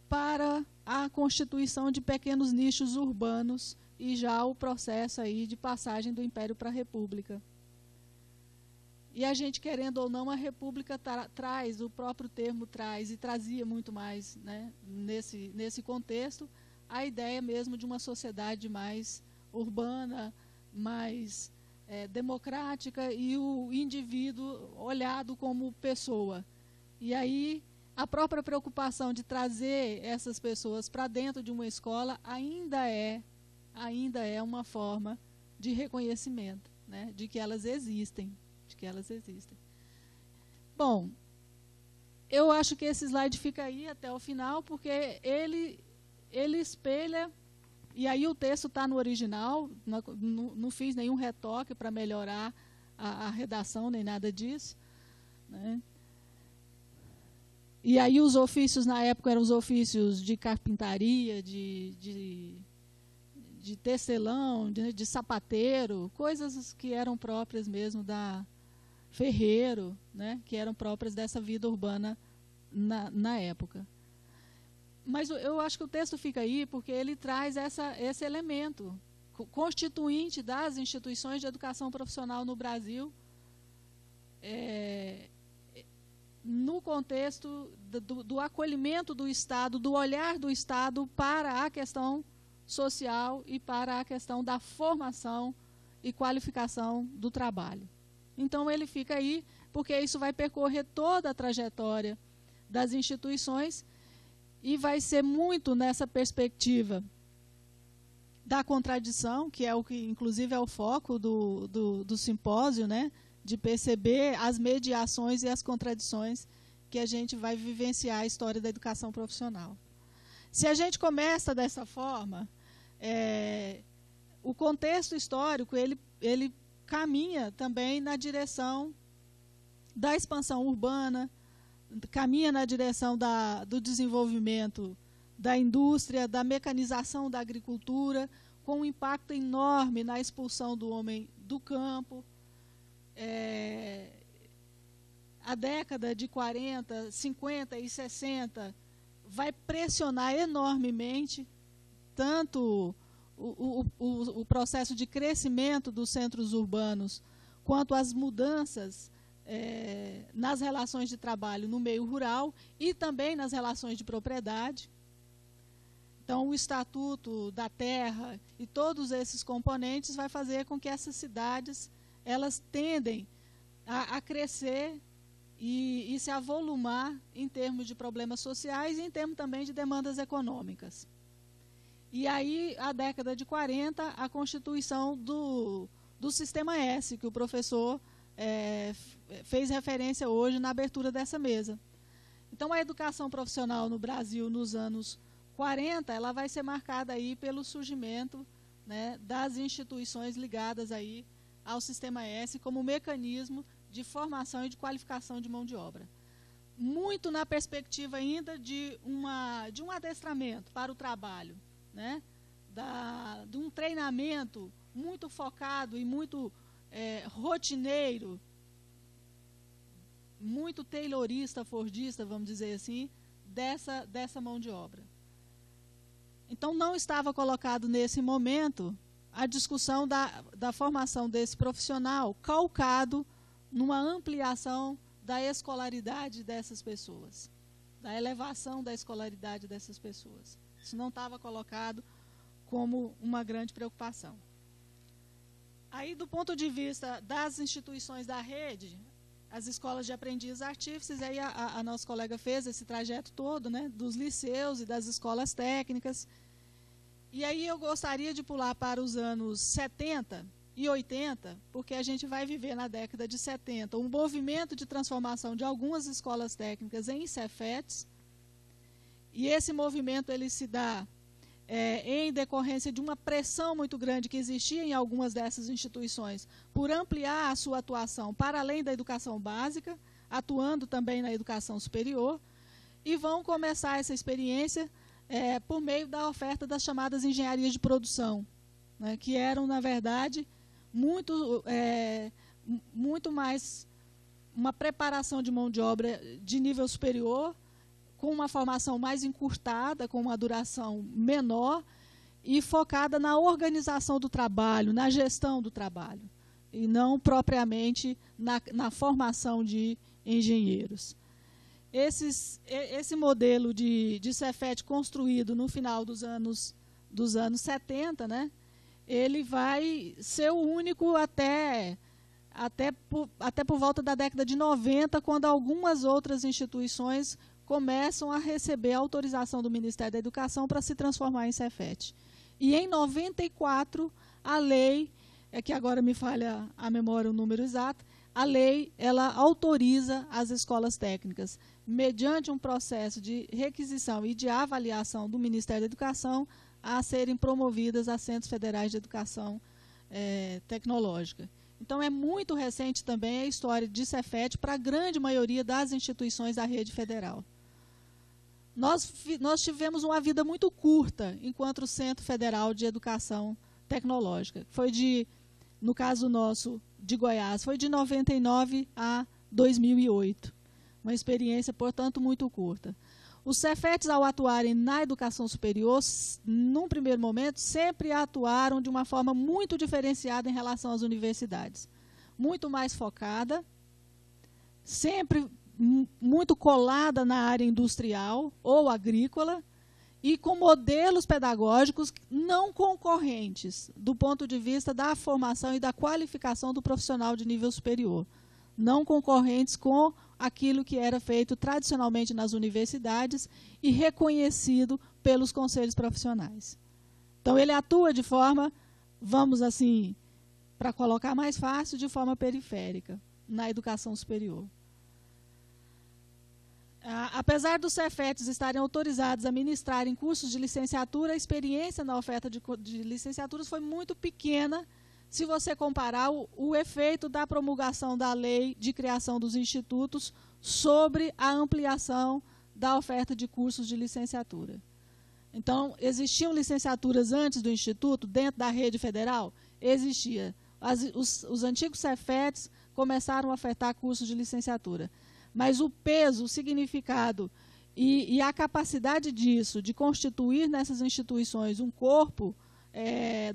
para a constituição de pequenos nichos urbanos e já o processo aí de passagem do Império para a República. E a gente, querendo ou não, a República traz, o próprio termo traz, e trazia muito mais, né, nesse contexto, a ideia mesmo de uma sociedade mais urbana, mais democrática, e o indivíduo olhado como pessoa. E aí a própria preocupação de trazer essas pessoas para dentro de uma escola ainda é uma forma de reconhecimento, né, de que elas existem. Bom, eu acho que esse slide fica aí até o final, porque ele espelha, e aí o texto está no original, não fiz nenhum retoque para melhorar a redação, nem nada disso, né? E aí os ofícios na época eram os ofícios de carpintaria, de tecelão, de sapateiro, coisas que eram próprias mesmo da ferreiro, né, que eram próprias dessa vida urbana na época. Mas eu acho que o texto fica aí porque ele traz esse elemento constituinte das instituições de educação profissional no Brasil, no contexto do acolhimento do Estado, do olhar do Estado para a questão social e para a questão da formação e qualificação do trabalho. Então, ele fica aí, porque isso vai percorrer toda a trajetória das instituições e vai ser muito nessa perspectiva da contradição, que é o que, inclusive, é o foco do simpósio, né, de perceber as mediações e as contradições que a gente vai vivenciar a história da educação profissional. Se a gente começa dessa forma, o contexto histórico, ele caminha também na direção da expansão urbana, caminha na direção do desenvolvimento da indústria, da mecanização da agricultura, com um impacto enorme na expulsão do homem do campo. A década de 40, 50 e 60 vai pressionar enormemente tanto o processo de crescimento dos centros urbanos, quanto as mudanças nas relações de trabalho no meio rural e também nas relações de propriedade. Então, o Estatuto da Terra e todos esses componentes vai fazer com que essas cidades elas tendem a crescer e se avolumar em termos de problemas sociais e em termos também de demandas econômicas. E aí, a década de 40, a constituição do Sistema S, que o professor fez referência hoje na abertura dessa mesa. Então, a educação profissional no Brasil, nos anos 40, ela vai ser marcada aí pelo surgimento, né, das instituições ligadas aí ao Sistema S como mecanismo de formação e de qualificação de mão de obra. Muito na perspectiva ainda de um adestramento para o trabalho, né? De um treinamento muito focado e muito rotineiro, muito taylorista, fordista, vamos dizer assim, dessa mão de obra. Então, não estava colocado nesse momento a discussão da formação desse profissional calcado numa ampliação da escolaridade dessas pessoas, da elevação da escolaridade dessas pessoas. Isso não estava colocado como uma grande preocupação. Aí, do ponto de vista das instituições da rede, as escolas de aprendizes artífices, aí a nossa colega fez esse trajeto todo, né, dos liceus e das escolas técnicas. E aí eu gostaria de pular para os anos 70, e 80, porque a gente vai viver na década de 70 um movimento de transformação de algumas escolas técnicas em Cefetes, e esse movimento ele se dá em decorrência de uma pressão muito grande que existia em algumas dessas instituições por ampliar a sua atuação para além da educação básica, atuando também na educação superior, e vão começar essa experiência por meio da oferta das chamadas engenharias de produção, né, que eram, na verdade, muito mais uma preparação de mão de obra de nível superior, com uma formação mais encurtada, com uma duração menor e focada na organização do trabalho, na gestão do trabalho, e não propriamente na formação de engenheiros. Esse modelo de Cefet construído no final dos anos 70, né, ele vai ser o único até por volta da década de 90, quando algumas outras instituições começam a receber a autorização do Ministério da Educação para se transformar em Cefet. E em 94, a lei, que agora me falha a memória o número exato, a lei ela autoriza as escolas técnicas, mediante um processo de requisição e de avaliação do Ministério da Educação, a serem promovidas a Centros Federais de Educação Tecnológica. Então, é muito recente também a história de Cefet para a grande maioria das instituições da rede federal. Nós tivemos uma vida muito curta enquanto Centro Federal de Educação Tecnológica. No caso nosso, de Goiás, foi de 99 a 2008. Uma experiência, portanto, muito curta. Os Cefetes, ao atuarem na educação superior, num primeiro momento, sempre atuaram de uma forma muito diferenciada em relação às universidades. Muito mais focada, sempre muito colada na área industrial ou agrícola, e com modelos pedagógicos não concorrentes do ponto de vista da formação e da qualificação do profissional de nível superior. Não concorrentes com aquilo que era feito tradicionalmente nas universidades e reconhecido pelos conselhos profissionais. Então, ele atua de forma, vamos assim, para colocar mais fácil, de forma periférica, na educação superior. Apesar dos Cefetes estarem autorizados a ministrarem cursos de licenciatura, a experiência na oferta de licenciaturas foi muito pequena, se você comparar o efeito da promulgação da lei de criação dos institutos sobre a ampliação da oferta de cursos de licenciatura. Então, existiam licenciaturas antes do Instituto, dentro da rede federal? Existia. Os antigos Cefetes começaram a ofertar cursos de licenciatura. Mas o peso, o significado e a capacidade disso, de constituir nessas instituições um corpo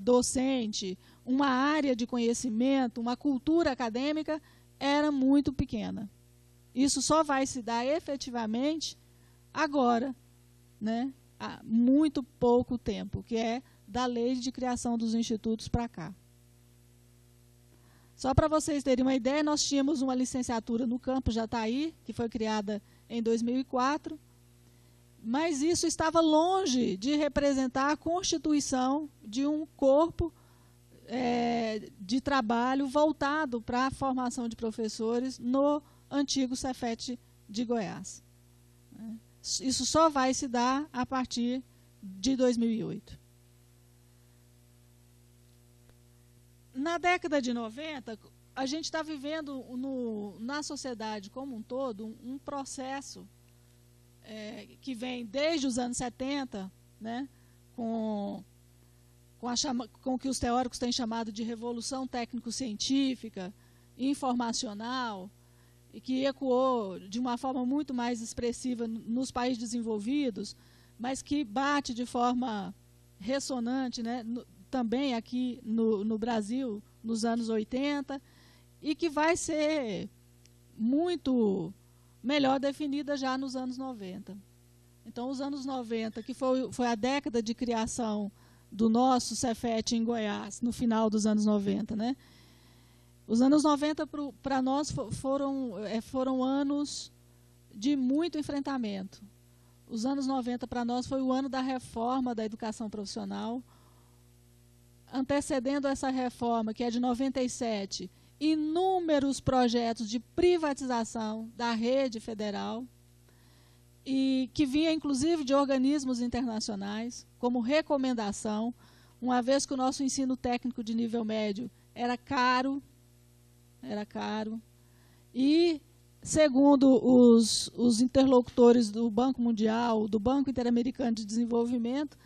docente, uma área de conhecimento, uma cultura acadêmica, era muito pequena. Isso só vai se dar efetivamente agora, né, há muito pouco tempo, que é da lei de criação dos institutos para cá. Só para vocês terem uma ideia, nós tínhamos uma licenciatura no campus Jataí, que foi criada em 2004, mas isso estava longe de representar a constituição de um corpo de trabalho voltado para a formação de professores no antigo Cefet de Goiás. Isso só vai se dar a partir de 2008. Na década de 90, a gente está vivendo na sociedade como um todo um processo que vem desde os anos 70, né, com o que os teóricos têm chamado de revolução técnico-científica, informacional, e que ecoou de uma forma muito mais expressiva nos países desenvolvidos, mas que bate de forma ressonante, né, também aqui no Brasil, nos anos 80, e que vai ser muito melhor definida já nos anos 90. Então, os anos 90, que foi a década de criação do nosso Cefet em Goiás, no final dos anos 90, né? Os anos 90 para nós foram anos de muito enfrentamento. Os anos 90 para nós foi o ano da reforma da educação profissional, antecedendo essa reforma, que é de 97, inúmeros projetos de privatização da rede federal, e que vinha inclusive de organismos internacionais, como recomendação, uma vez que o nosso ensino técnico de nível médio era caro, e, segundo os interlocutores do Banco Mundial, do Banco Interamericano de Desenvolvimento,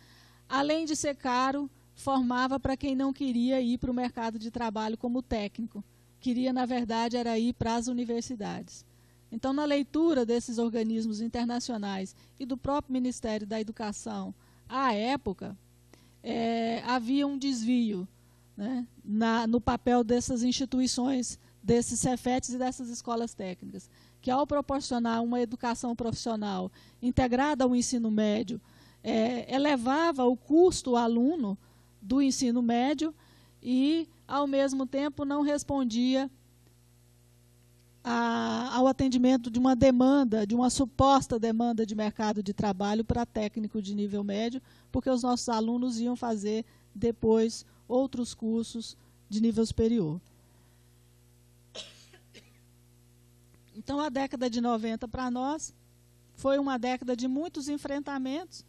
além de ser caro, formava para quem não queria ir para o mercado de trabalho como técnico. Queria, na verdade, era ir para as universidades. Então, na leitura desses organismos internacionais e do próprio Ministério da Educação, à época, havia um desvio, né, no papel dessas instituições, desses Cefetes e dessas escolas técnicas, que ao proporcionar uma educação profissional integrada ao ensino médio, elevava o custo aluno do ensino médio e, ao mesmo tempo, não respondia ao atendimento de uma demanda, de uma suposta demanda de mercado de trabalho para técnico de nível médio, porque os nossos alunos iam fazer depois outros cursos de nível superior. Então, a década de 90 para nós foi uma década de muitos enfrentamentos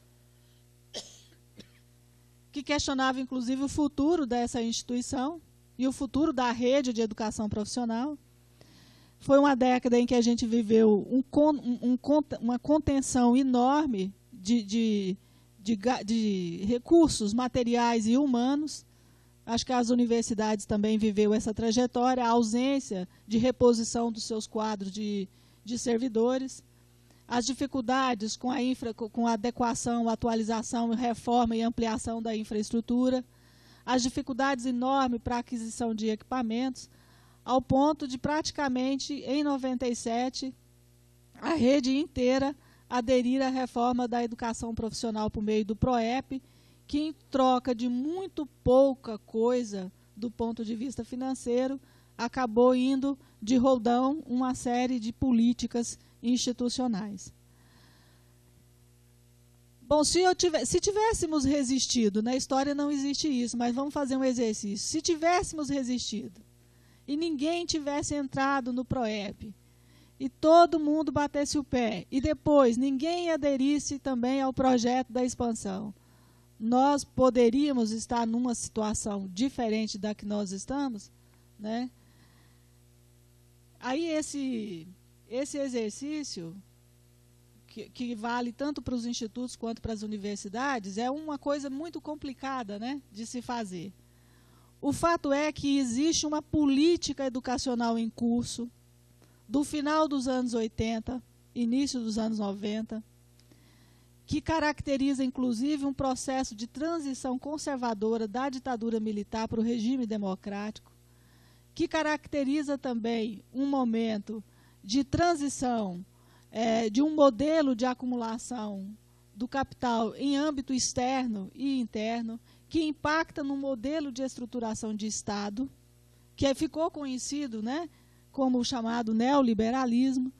que questionava, inclusive, o futuro dessa instituição e o futuro da rede de educação profissional. Foi uma década em que a gente viveu uma contenção enorme de recursos materiais e humanos. Acho que as universidades também viveu essa trajetória, a ausência de reposição dos seus quadros de servidores, as dificuldades com a adequação, atualização, reforma e ampliação da infraestrutura, as dificuldades enormes para a aquisição de equipamentos, ao ponto de praticamente, em 97, a rede inteira aderir à reforma da educação profissional por meio do PROEP, que, em troca de muito pouca coisa do ponto de vista financeiro, acabou indo de roldão uma série de políticas institucionais. Bom, se tivéssemos resistido, na história não existe isso, mas vamos fazer um exercício. Se tivéssemos resistido e ninguém tivesse entrado no PROEP, e todo mundo batesse o pé, e depois ninguém aderisse também ao projeto da expansão, nós poderíamos estar numa situação diferente da que nós estamos, né? Aí esse exercício, que vale tanto para os institutos quanto para as universidades, é uma coisa muito complicada, né, de se fazer. O fato é que existe uma política educacional em curso, do final dos anos 80, início dos anos 90, que caracteriza, inclusive, um processo de transição conservadora da ditadura militar para o regime democrático, que caracteriza também um momento de transição de um modelo de acumulação do capital em âmbito externo e interno, que impacta no modelo de estruturação de Estado, que ficou conhecido, né, como o chamado neoliberalismo,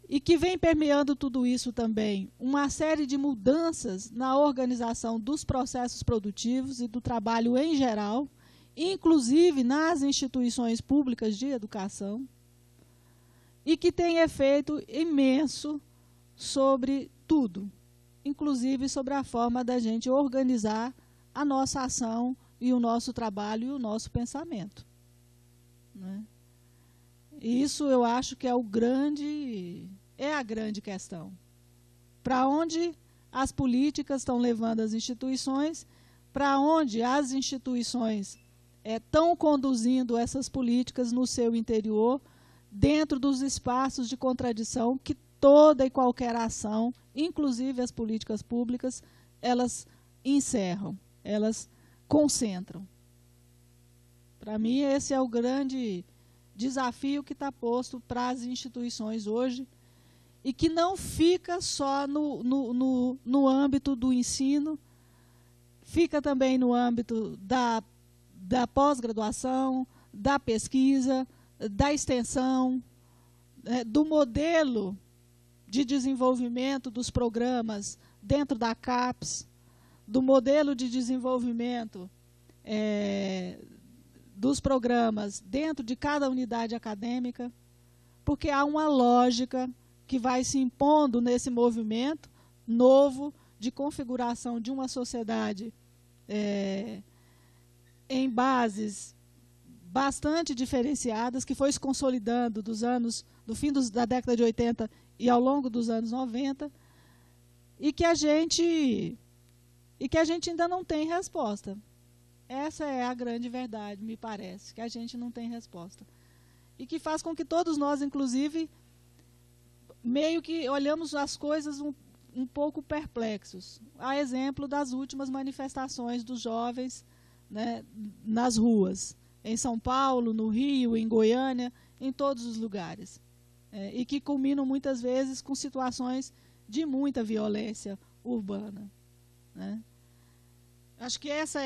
e que vem permeando tudo isso também uma série de mudanças na organização dos processos produtivos e do trabalho em geral, inclusive nas instituições públicas de educação, e que tem efeito imenso sobre tudo, inclusive sobre a forma da gente organizar a nossa ação e o nosso trabalho e o nosso pensamento, né? E isso eu acho que é a grande questão. Para onde as políticas estão levando as instituições, para onde as instituições estão conduzindo essas políticas no seu interior, dentro dos espaços de contradição que toda e qualquer ação, inclusive as políticas públicas, elas encerram, elas concentram. Para mim, esse é o grande desafio que está posto para as instituições hoje, e que não fica só no âmbito do ensino, fica também no âmbito da pós-graduação, da pesquisa, da extensão, do modelo de desenvolvimento dos programas dentro da CAPES, do modelo de desenvolvimento dos programas dentro de cada unidade acadêmica, porque há uma lógica que vai se impondo nesse movimento novo de configuração de uma sociedade em bases bastante diferenciadas, que foi se consolidando do fim da década de 80 e ao longo dos anos 90, e que a gente ainda não tem resposta. Essa é a grande verdade, me parece, que a gente não tem resposta. E que faz com que todos nós, inclusive, meio que olhamos as coisas um pouco perplexos. A exemplo das últimas manifestações dos jovens, né, nas ruas, em São Paulo, no Rio, em Goiânia, em todos os lugares. E que culminam muitas vezes com situações de muita violência urbana, né? Acho que esse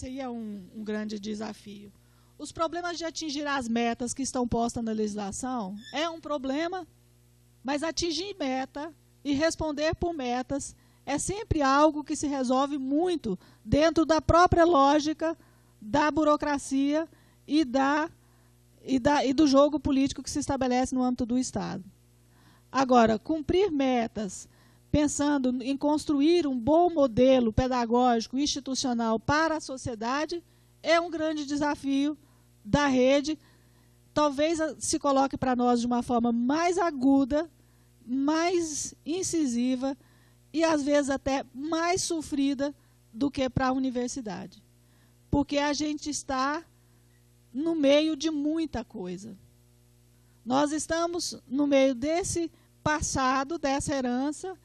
aí é um grande desafio. Os problemas de atingir as metas que estão postas na legislação é um problema, mas atingir meta e responder por metas é sempre algo que se resolve muito dentro da própria lógica da burocracia e do jogo político que se estabelece no âmbito do Estado. Agora, cumprir metas pensando em construir um bom modelo pedagógico e institucional para a sociedade é um grande desafio da rede. Talvez se coloque para nós de uma forma mais aguda, mais incisiva e, às vezes, até mais sofrida do que para a universidade. Porque a gente está no meio de muita coisa. Nós estamos no meio desse passado, dessa herança,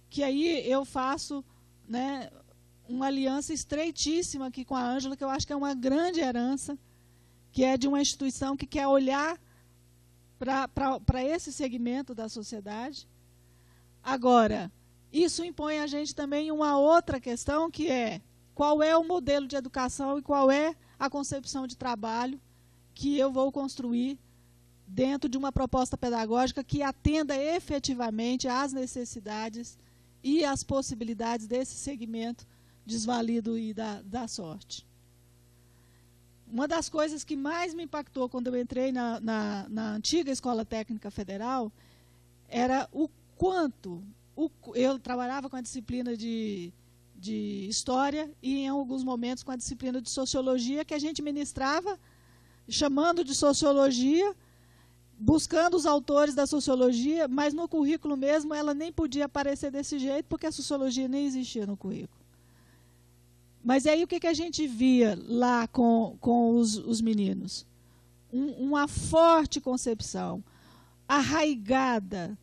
que aí eu faço, né, uma aliança estreitíssima aqui com a Ângela, que eu acho que é uma grande herança, que é de uma instituição que quer olhar para esse segmento da sociedade. Agora, isso impõe a gente também uma outra questão, que é qual é o modelo de educação e qual é a concepção de trabalho que eu vou construir dentro de uma proposta pedagógica que atenda efetivamente às necessidades e às possibilidades desse segmento desvalido e da sorte. Uma das coisas que mais me impactou quando eu entrei na antiga Escola Técnica Federal era o quanto eu trabalhava com a disciplina de História e, em alguns momentos, com a disciplina de Sociologia, que a gente ministrava, chamando de Sociologia, buscando os autores da Sociologia, mas no currículo mesmo ela nem podia aparecer desse jeito, porque a Sociologia nem existia no currículo. Mas aí o que a gente via lá com os meninos? Uma forte concepção, arraigada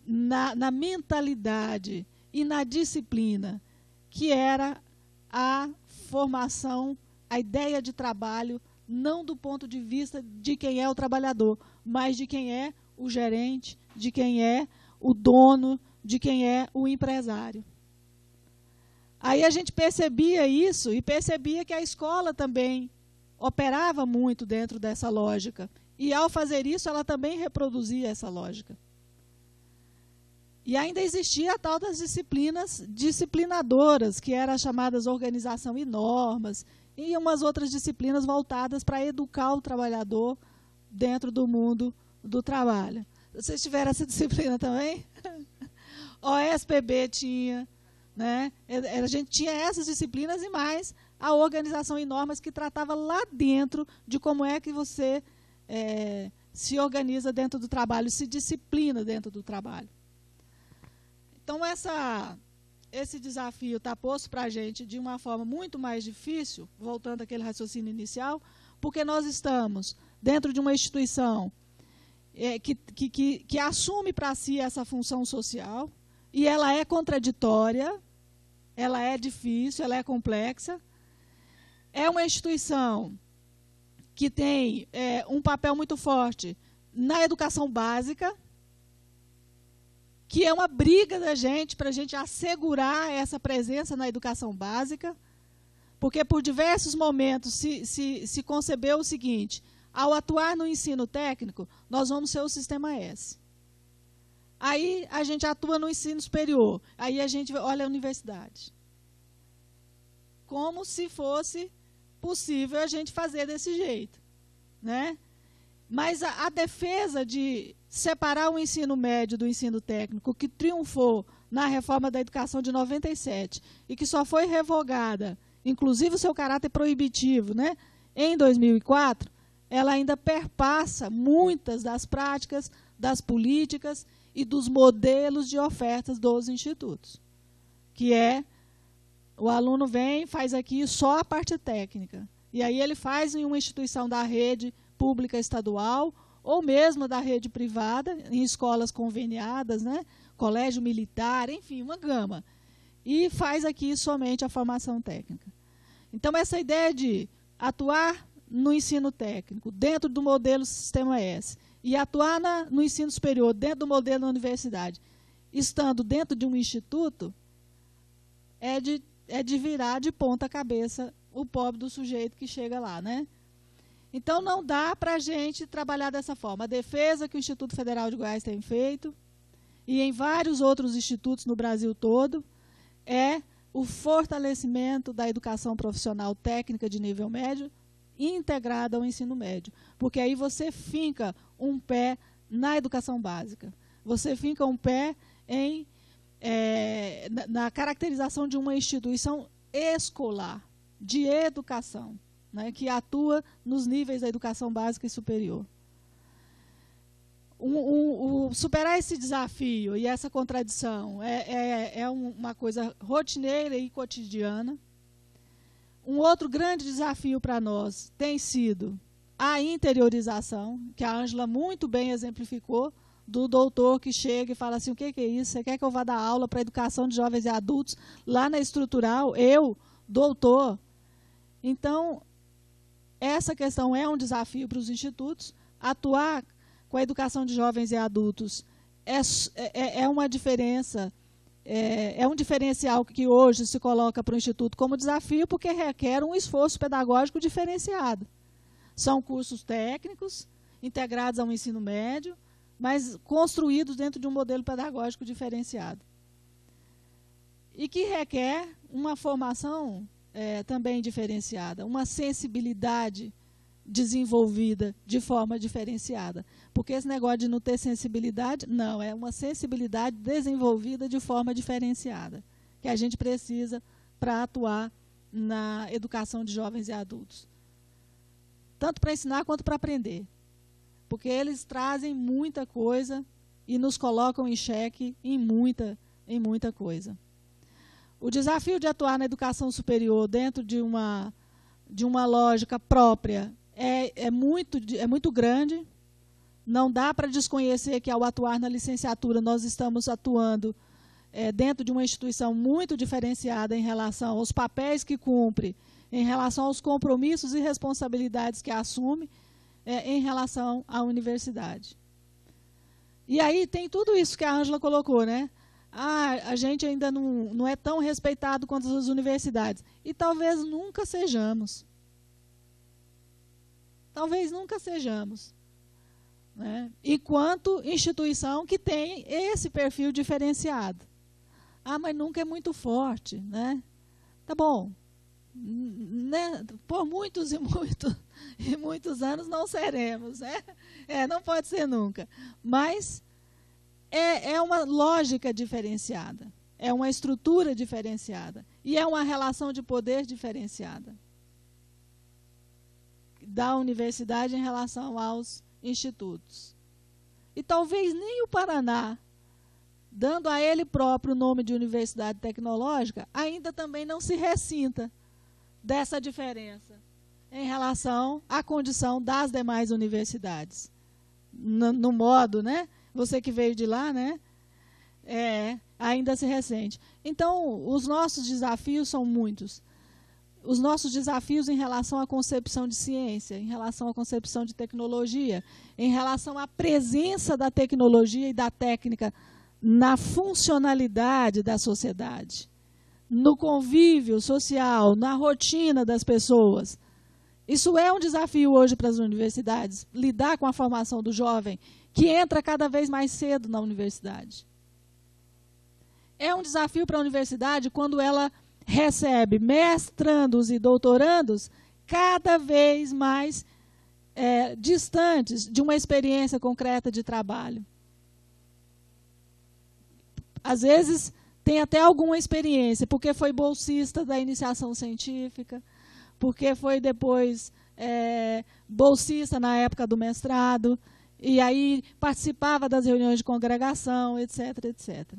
na mentalidade e na disciplina, que era a formação, a ideia de trabalho, não do ponto de vista de quem é o trabalhador, mas de quem é o gerente, de quem é o dono, de quem é o empresário. Aí a gente percebia isso e percebia que a escola também operava muito dentro dessa lógica. E, ao fazer isso, ela também reproduzia essa lógica. E ainda existia a tal das disciplinas disciplinadoras, que eram chamadas organização e normas, e umas outras disciplinas voltadas para educar o trabalhador dentro do mundo do trabalho. Vocês tiveram essa disciplina também? OSPB tinha, né? A gente tinha essas disciplinas e mais a organização e normas, que tratava lá dentro de como é que você se organiza dentro do trabalho, se disciplina dentro do trabalho. Então, esse desafio está posto para a gente de uma forma muito mais difícil, voltando àquele raciocínio inicial, porque nós estamos dentro de uma instituição que assume para si essa função social, e ela é contraditória, ela é difícil, ela é complexa. É uma instituição que tem um papel muito forte na educação básica, que é uma briga da gente para a gente assegurar essa presença na educação básica, porque por diversos momentos se concebeu o seguinte: ao atuar no ensino técnico, nós vamos ser o sistema S. Aí a gente atua no ensino superior, aí a gente olha a universidade. como se fosse possível a gente fazer desse jeito, né? Mas a defesa de separar o ensino médio do ensino técnico, que triunfou na reforma da educação de 97 e que só foi revogada, inclusive o seu caráter proibitivo, né, em 2004, ela ainda perpassa muitas das práticas, das políticas e dos modelos de ofertas dos institutos, que é, o aluno vem, faz aqui só a parte técnica, e aí ele faz em uma instituição da rede pública estadual, ou mesmo da rede privada, em escolas conveniadas, né, colégio militar, enfim, uma gama, e faz aqui somente a formação técnica. Então, essa ideia de atuar no ensino técnico, dentro do modelo Sistema S, e atuar no ensino superior, dentro do modelo da universidade, estando dentro de um instituto, é de virar de ponta cabeça o pobre do sujeito que chega lá, né? Então, não dá para a gente trabalhar dessa forma. A defesa que o Instituto Federal de Goiás tem feito, e em vários outros institutos no Brasil todo, é o fortalecimento da educação profissional técnica de nível médio integrada ao ensino médio. Porque aí você finca um pé na educação básica. Você finca um pé na caracterização de uma instituição escolar, de educação, né, que atua nos níveis da educação básica e superior. Superar esse desafio e essa contradição é uma coisa rotineira e cotidiana. Um outro grande desafio para nós tem sido a interiorização, que a Ângela muito bem exemplificou, do doutor que chega e fala assim, o que é isso? Você quer que eu vá dar aula para a educação de jovens e adultos lá na estrutural? Eu, doutor. Então, essa questão é um desafio para os institutos. Atuar com a educação de jovens e adultos é uma diferença, é um diferencial que hoje se coloca para o Instituto como desafio, porque requer um esforço pedagógico diferenciado. São cursos técnicos, integrados ao ensino médio, mas construídos dentro de um modelo pedagógico diferenciado. E que requer uma formação também diferenciada, uma sensibilidade desenvolvida de forma diferenciada. Porque esse negócio de não ter sensibilidade, não, é uma sensibilidade desenvolvida de forma diferenciada, que a gente precisa para atuar na educação de jovens e adultos. Tanto para ensinar quanto para aprender. Porque eles trazem muita coisa e nos colocam em xeque em muita coisa. O desafio de atuar na educação superior dentro de uma lógica própria é muito grande. Não dá para desconhecer que, ao atuar na licenciatura, nós estamos atuando dentro de uma instituição muito diferenciada em relação aos papéis que cumpre, em relação aos compromissos e responsabilidades que assume, em relação à universidade. E aí tem tudo isso que a Ângela colocou, né? A gente ainda não é tão respeitado quanto as universidades. E talvez nunca sejamos. Talvez nunca sejamos. Né? Enquanto instituição que tem esse perfil diferenciado. Mas nunca é muito forte. Né? Tá bom. Né? Por muitos e muitos anos não seremos. Né? Não pode ser nunca. Mas é uma lógica diferenciada. É uma estrutura diferenciada. E é uma relação de poder diferenciada da universidade em relação aos institutos. E talvez nem o Paraná, dando a ele próprio o nome de universidade tecnológica, ainda também não se ressinta dessa diferença em relação à condição das demais universidades. No modo, né? Você que veio de lá, né? Ainda se ressente. Então, os nossos desafios são muitos. Os nossos desafios em relação à concepção de ciência, em relação à concepção de tecnologia, em relação à presença da tecnologia e da técnica na funcionalidade da sociedade, no convívio social, na rotina das pessoas. Isso é um desafio hoje para as universidades, lidar com a formação do jovem, que entra cada vez mais cedo na universidade. É um desafio para a universidade quando ela recebe mestrandos e doutorandos cada vez mais distantes de uma experiência concreta de trabalho. Às vezes, tem até alguma experiência, porque foi bolsista da iniciação científica, porque foi depois bolsista na época do mestrado, e aí participava das reuniões de congregação, etc, etc.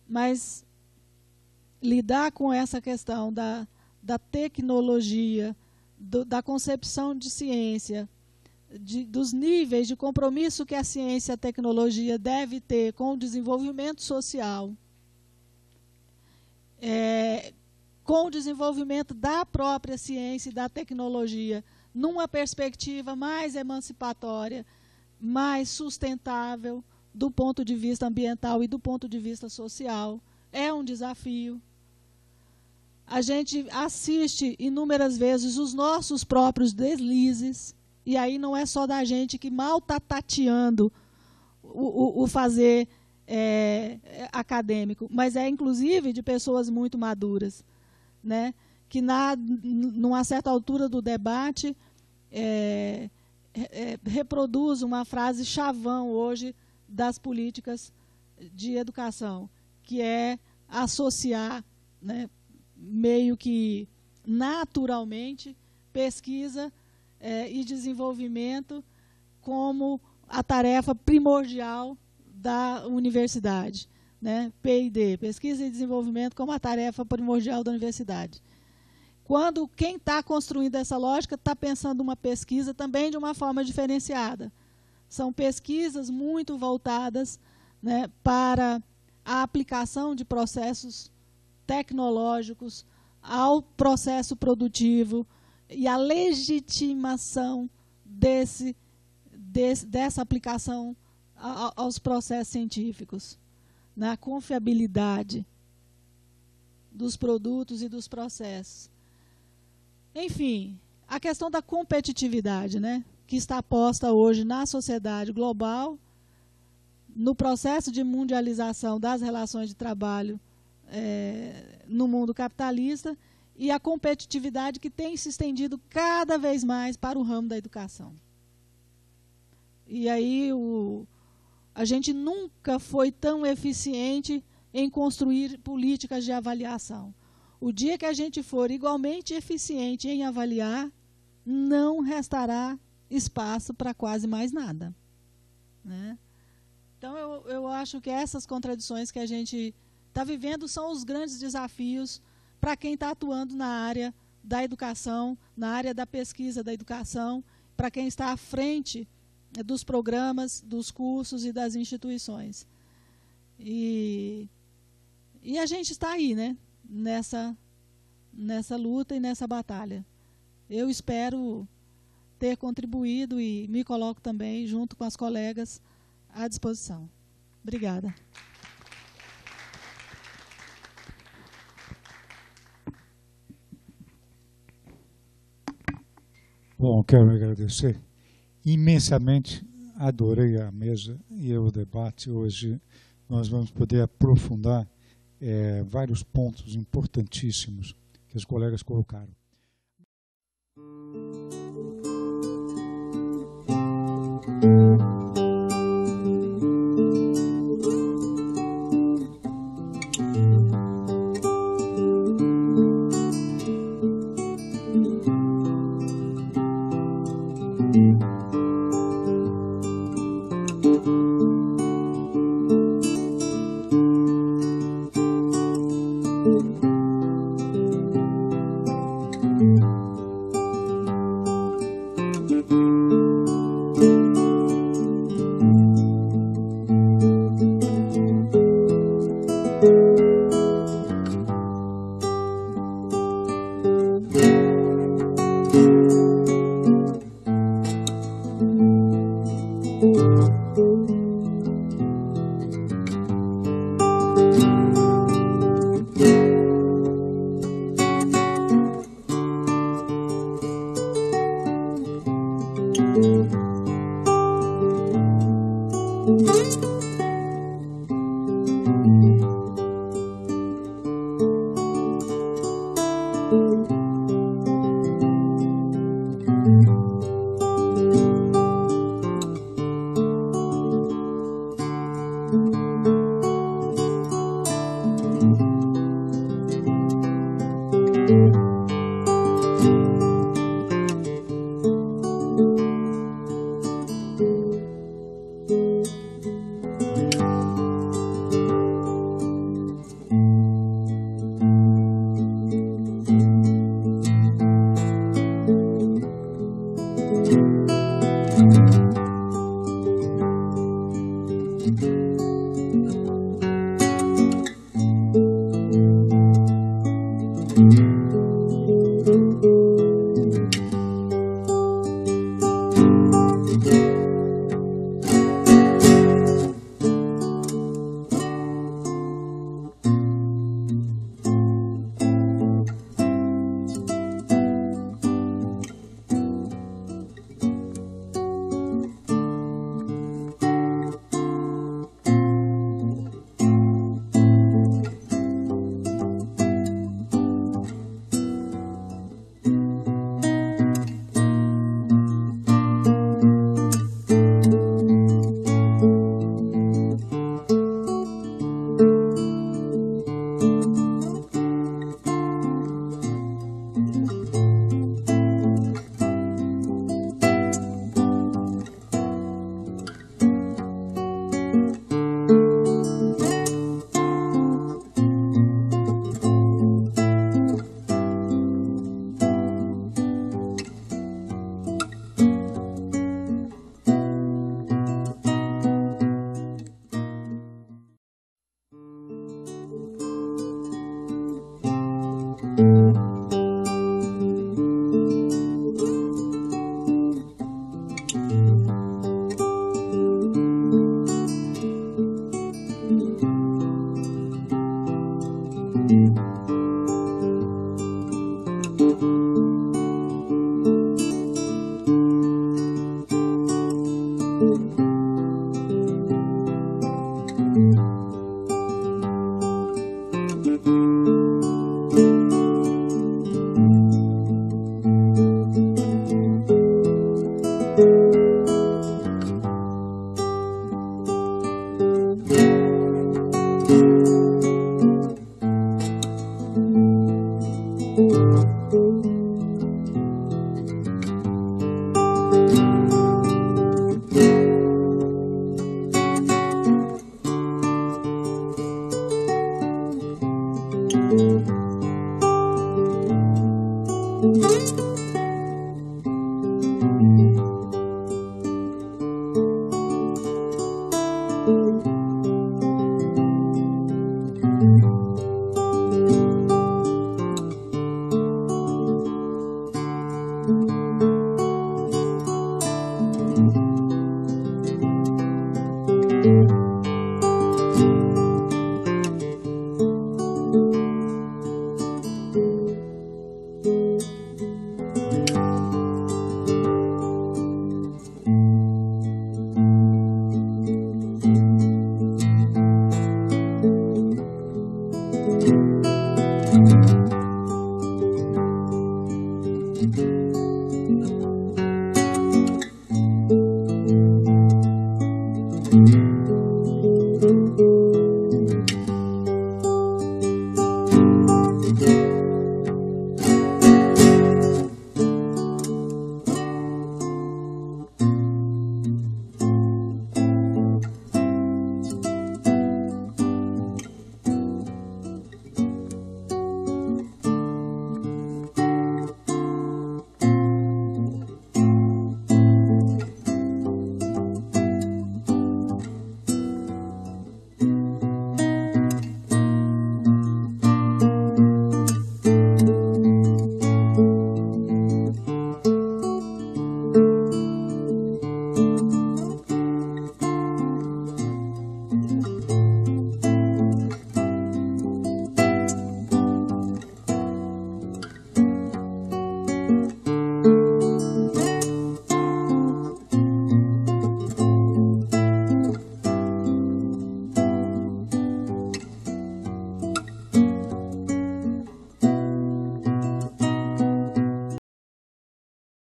Mas lidar com essa questão da tecnologia, da concepção de ciência, dos níveis de compromisso que a ciência e a tecnologia deve ter com o desenvolvimento social, com o desenvolvimento da própria ciência e da tecnologia, numa perspectiva mais emancipatória, mais sustentável do ponto de vista ambiental e do ponto de vista social, é um desafio. A gente assiste inúmeras vezes os nossos próprios deslizes, e aí não é só da gente que mal está tateando o fazer acadêmico, mas é inclusive de pessoas muito maduras, né? Que numa certa altura do debate reproduz uma frase chavão hoje das políticas de educação, que é associar, né, meio que naturalmente pesquisa e desenvolvimento como a tarefa primordial da universidade, né? P&D, pesquisa e desenvolvimento como a tarefa primordial da universidade. Quando quem está construindo essa lógica está pensando uma pesquisa também de uma forma diferenciada. São pesquisas muito voltadas, né, para a aplicação de processos tecnológicos ao processo produtivo e a legitimação dessa aplicação aos processos científicos, na confiabilidade dos produtos e dos processos. Enfim, a questão da competitividade, né, que está posta hoje na sociedade global, no processo de mundialização das relações de trabalho no mundo capitalista, e a competitividade que tem se estendido cada vez mais para o ramo da educação. E aí a gente nunca foi tão eficiente em construir políticas de avaliação. O dia que a gente for igualmente eficiente em avaliar, não restará espaço para quase mais nada, né? Então, eu acho que essas contradições que a gente está vivendo são os grandes desafios para quem está atuando na área da educação, na área da pesquisa da educação, para quem está à frente dos programas, dos cursos e das instituições. E a gente está aí, né, nessa luta e nessa batalha. Eu espero ter contribuído e me coloco também, junto com as colegas, à disposição. Obrigada. Bom, quero agradecer imensamente, adorei a mesa e o debate. Hoje nós vamos poder aprofundar vários pontos importantíssimos que os colegas colocaram.